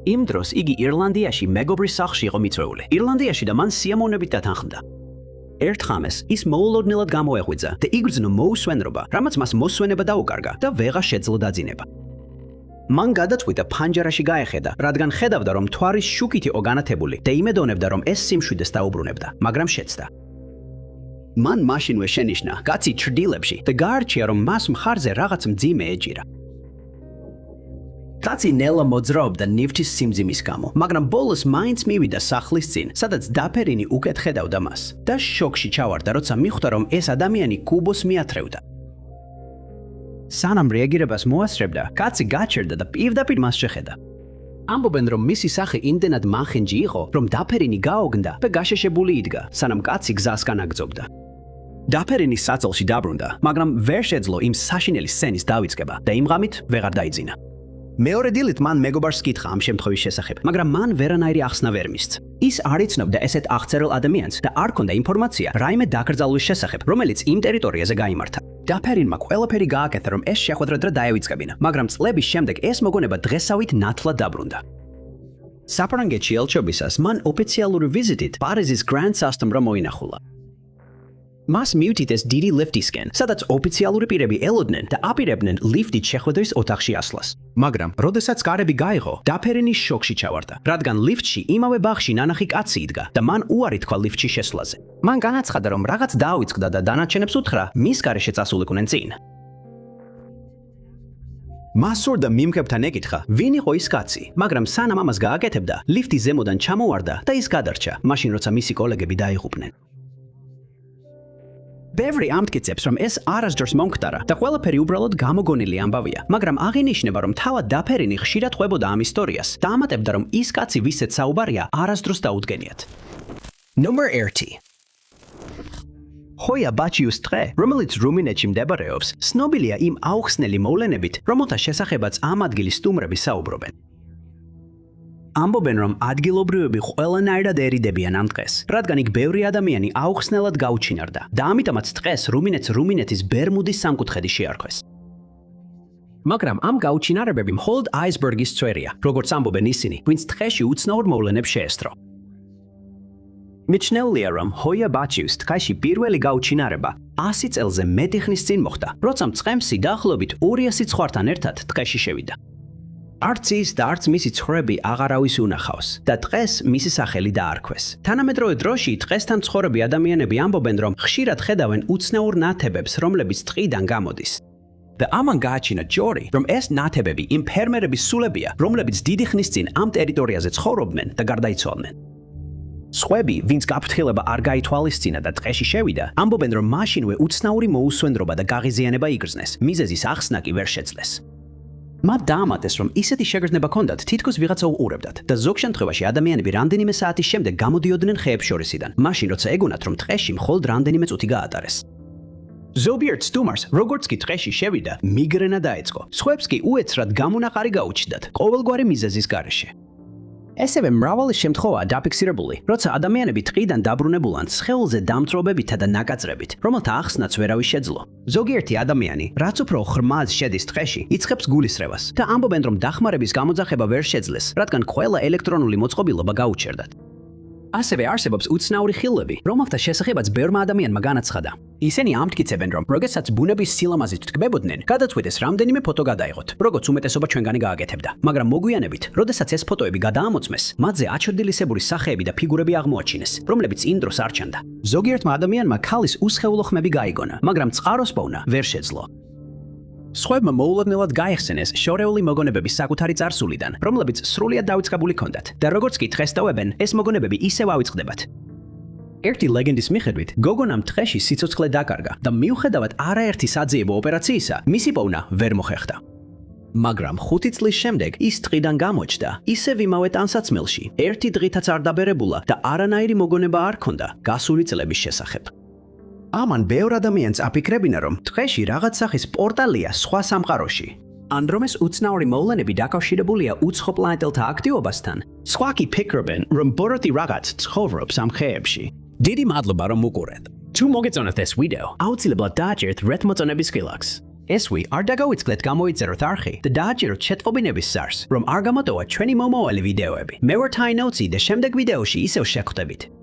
იმ დროს იგი ირლანდიაში მეგობრის სახლში იყო მიწვეული. ირლანდიაში და მან სიამოვნებით დათანხმდა. ერთ ხამეს ის მოულოდნელად გამოეღვიძა და იგრძნო მოუსვენრობა, რამაც მას მოსვენება დაუკარგა და ვეღარ შეძლო დაძინება. მან გადაწყვიტა ფანჯარაში გაეხედა, რადგან ხედავდა, რომ მთვარის შუქით იყო განათებული და იმედოვნებდა, რომ ეს სიმშვიდეს დაუბრუნებდა, მაგრამ შეცდა. მან მაშინვე შენიშნა კაცი ჩრდილებში და გაარჩია, რომ მას მხარზე რაღაც მძიმე ეჭირა. კაცი ნელა მოძრაობდა ნივთის სიმძიმის გამო, მაგრამ ბოლოს მაინც მივიდა სახლის წინ, სადაც დაფერინი უკეთ ხედავდა მას და შოკში ჩავარდა, როცა მიხვდა, რომ ეს ადამიანი კუბოს მიათრევდა. სანამ რეაგირებას მოასწრებდა, კაცი გაჩერდა და პირდაპირ მას შეხედა. ამბობენ, რომ მისი სახე იმდენად მანხენჯი იყო, რომ დაფერინი გაოგნდა და გაშეშებული იდგა, სანამ კაცი გზასგან აგრძობდა. დაფერინის საწოლში დაბრუნდა, მაგრამ ვერ შეძლო იმ საშინელი სცენის დავიწყება და იმ ღამით ვეღარ დაიძინა. მეორე დილით მან მეგობარს კითხა ამ შემთხვევის შესახებ, მაგრამ მან ვერანაირი ახსნა ვერ მისცა. ის არ იცნობდა ესეთ აღწერილ ადამიანს და არ ჰქონდა ინფორმაცია რაიმე დაკრძალვის შესახებ, რომელიც იმ ტერიტორიაზე გაიმართა. დაფერინმა ყველაფერი გააკეთა, რომ ეს შეხვედრა დრო დაევიწყებინა, მაგრამ წლების შემდეგ ეს მოგონება დღესავით ნათლად დაბრუნდა. საფრანგეთში ელჩობისას მან ოფიციალური ვიზიტით პარიზის გრანდ სასტუმრო მოინახულა. მას მიუთითეს დიდი ლიფტისკენ, სადაც ოფიციალური პირები ელოდნენ და აპირებდნენ ლიფტით შეხვედრის ოთახში ასვლას. მაგრამ, როდესაც კარები გაიღო, დაფერინი შოკში ჩავარდა, რადგან ლიფტში იმავე ბაღში ნანახი კაცი იდგა და მან უარი თქვა ლიფტში შესვლაზე. მან განაცხადა, რომ რაღაც დაავიწყდა და დანარჩენებს უთხრა, მის გარეშე წასულიყვნენ წინ. მას სურდა მიმქებთან ეკითხა, ვინ იყო ის კაცი, მაგრამ სანამ ამას გააკეთებდა, ლიფტი ზემოდან ჩამოვარდა და ის გადარჩა, მაშინ როცა მისი კოლეგები დაიღუპნენ. ბევრი ამტკიცებს, რომ ეს არასდროს მომხდარა და ყველაფერი უბრალოდ გამოგონილი ამბავია, მაგრამ აღინიშნება, რომ თავად დაფერინი ხშირად ყვებოდა ამ ისტორიას და ამატებდა, რომ ის კაცი, ვისეც საუბარია, არასდროს დაუდგენიათ. Number 1. ჰოია ბაჩიუს ტყე, რომელიც რუმინეთში მდებარეობს, ცნობილია იმ აუხსნელი მოვლენებით, რომელთა შესახებაც ამ ადგილის სტუმრები საუბრობენ. ამბობენ, რომ ადგილობრივები ყველანაირად ერიდებიან ამ ტყეს, რადგან იქ ბევრი ადამიანი აუხსნელად გაუჩინარდა და ამიტომაც ტყეს რუმინეთს რუმინეთის ბერმუდის სამკუთხედი შეარქვეს. მაგრამ ამ გაუჩინარებები მხოლოდ აისბერგის წვერია, როგორც ამბობენ ისინი, ვინც ტყეში უცნაურ მოვლენებს შეესწრო. მიჩნეულია, რომ ჰოია ბაჩიუს ტყეში პირველი გაუჩინარება 100 წელზე მეტი ხნის წინ მოხდა, როცა მწყემსი დაახლოებით 200 ცხვართან ერთად ტყეში შევიდა. არც ის და არც მისი ცხვრები აღარავის უნახავს და ტყეს მისი სახელი დაარქვეს. თანამედროვე დროში ტყესთან მცხოვრები ადამიანები ამბობენ, რომ ხშირად ხედავენ უცნაურ ნათებებს, რომლებიც ტყიდან გამოდის. და ამან გააჩინა ჯორი, რომ ეს ნათებები იმ ფერმერების სულებია, რომლებიც დიდი ხნის წინ ამ ტერიტორიაზე ცხოვრობდნენ და გარდაიცვალნენ. სხვები, ვინც გაფრთხილება არ გაითვალისწინა და ტყეში შევიდა, ამბობენ, რომ მაშინვე უცნაური მოუსვენრობა და გაღიზიანება იგრძნეს, მიზეზის ახსნა კი ვერ შეძლეს. მათ დაამატეს, რომ ისეთი შეგრძნება ჰქონდათ, თითქოს ვიღაცა უყურებდათ და ზოგ შემთხვევაში ადამიანები რამდენიმე საათის შემდეგ გამოდიოდნენ ხეებს შორისიდან, მაშინ როცა ეგონათ, რომ ტყეში მხოლოდ რამდენიმე წუთი გაატარეს. ზოგიერთ სტუმარს, როგორც კი ტყეში შევიდა, მიგრენა დაეწყო. სხვებს კი უეცრად გამონაყარი გაუჩნდათ, ყოველგვარი მიზეზის გარეშე. ესევე მრავალი შემთხვევაა დაფიქსირებული, როცა ადამიანები ტყიდან დაბრუნებულან სხეულზე დამწრობებითა და ნაკაწრებით, რომელთა ახსნაც ვერავის შეძლო. ზოგიერთი ადამიანი, რაც უფრო ხრმად შედის ტყეში, იწყებს გულისრევას და ამბობენ, რომ დახმარების გამოძახება ვერ შეძლეს, რადგან ყველა ელექტრონული მოწყობილობა გაუჩერდათ. ასევე არსებობს უცნაური ხილვები, რომელთა შესახებაც ბევრმა ადამიანმა განაცხადა. ისინი ამტკიცებენ, რომ როდესაც ბუნების სილამაზით თქმებოდნენ, გადაწყვიტეს რამდენიმე ფოტო გადაიღოთ, როგორც უმეტესობა ჩვენგანი გააკეთებდა. მაგრამ მოგვიანებით, როდესაც ეს ფოტოები გადაამოწმეს, მათზე აჩრდილისებური სახეები და ფიგურები აღმოაჩინეს, რომლებიც იმ დროს არ ჩანდა. ზოგიერთმა ადამიანმა ქალის უსხეულო ხმები გაიგონა, მაგრამ წყაროს პოვნა ვერ შეძლო. სხვებმა მოულოდნელად გაიხსენეს შორეული მოგონებების საკუთარი წარსულიდან, რომლებიც სრულიად დავიწყებული ჰქონდათ და როგორც კი დღეს ტოვებენ, ეს მოგონებები ისევ ავიწყდებათ. ერთი ლეგენდის მიხედვით, გოგონამ ტყეში სიცოცხლე დაკარგა და მიუხედავად არაერთი საძიებო ოპერაციისა, მისი პოვნა ვერ მოხერხდა. მაგრამ 5 წლის შემდეგ ის ტყიდან გამოჩნდა, ისევ იმავე ტანსაცმელში, ერთი დღითაც არ დაბერებულა და არანაირი მოგონება არ ჰქონდა გასული წლების შესახებ. ამან ბევრ ადამიანს აფიქრებინა, რომ ტყეში რაღაც სახის პორტალია სხვა სამყაროში. ან რომ ეს უცნაური მოვლენები დაკავშირებულია უცხო პლანეტელთა აქტივობასთან, სხვა კი ფიქრობენ, რომ ბოროტი რაღაც ცხოვრობს ამ ხეებში. დიდი მადლობა, რომ უყურეთ. თუ მოგეწონათ ეს ვიდეო, აუცილებლად დააჭერეთ რეთმოწონების კილაქს. ესვი არ დაგავიწყდეთ გამოიწეროთ არხი და დააჭეროთ შეტყობინების ზარს, რომ არ გამოტოვა ჩვენი მომავალი ვიდეოები. მე ვარ თაინოუცი და შემდეგ ვიდეოში ისევ შეგხვდებით.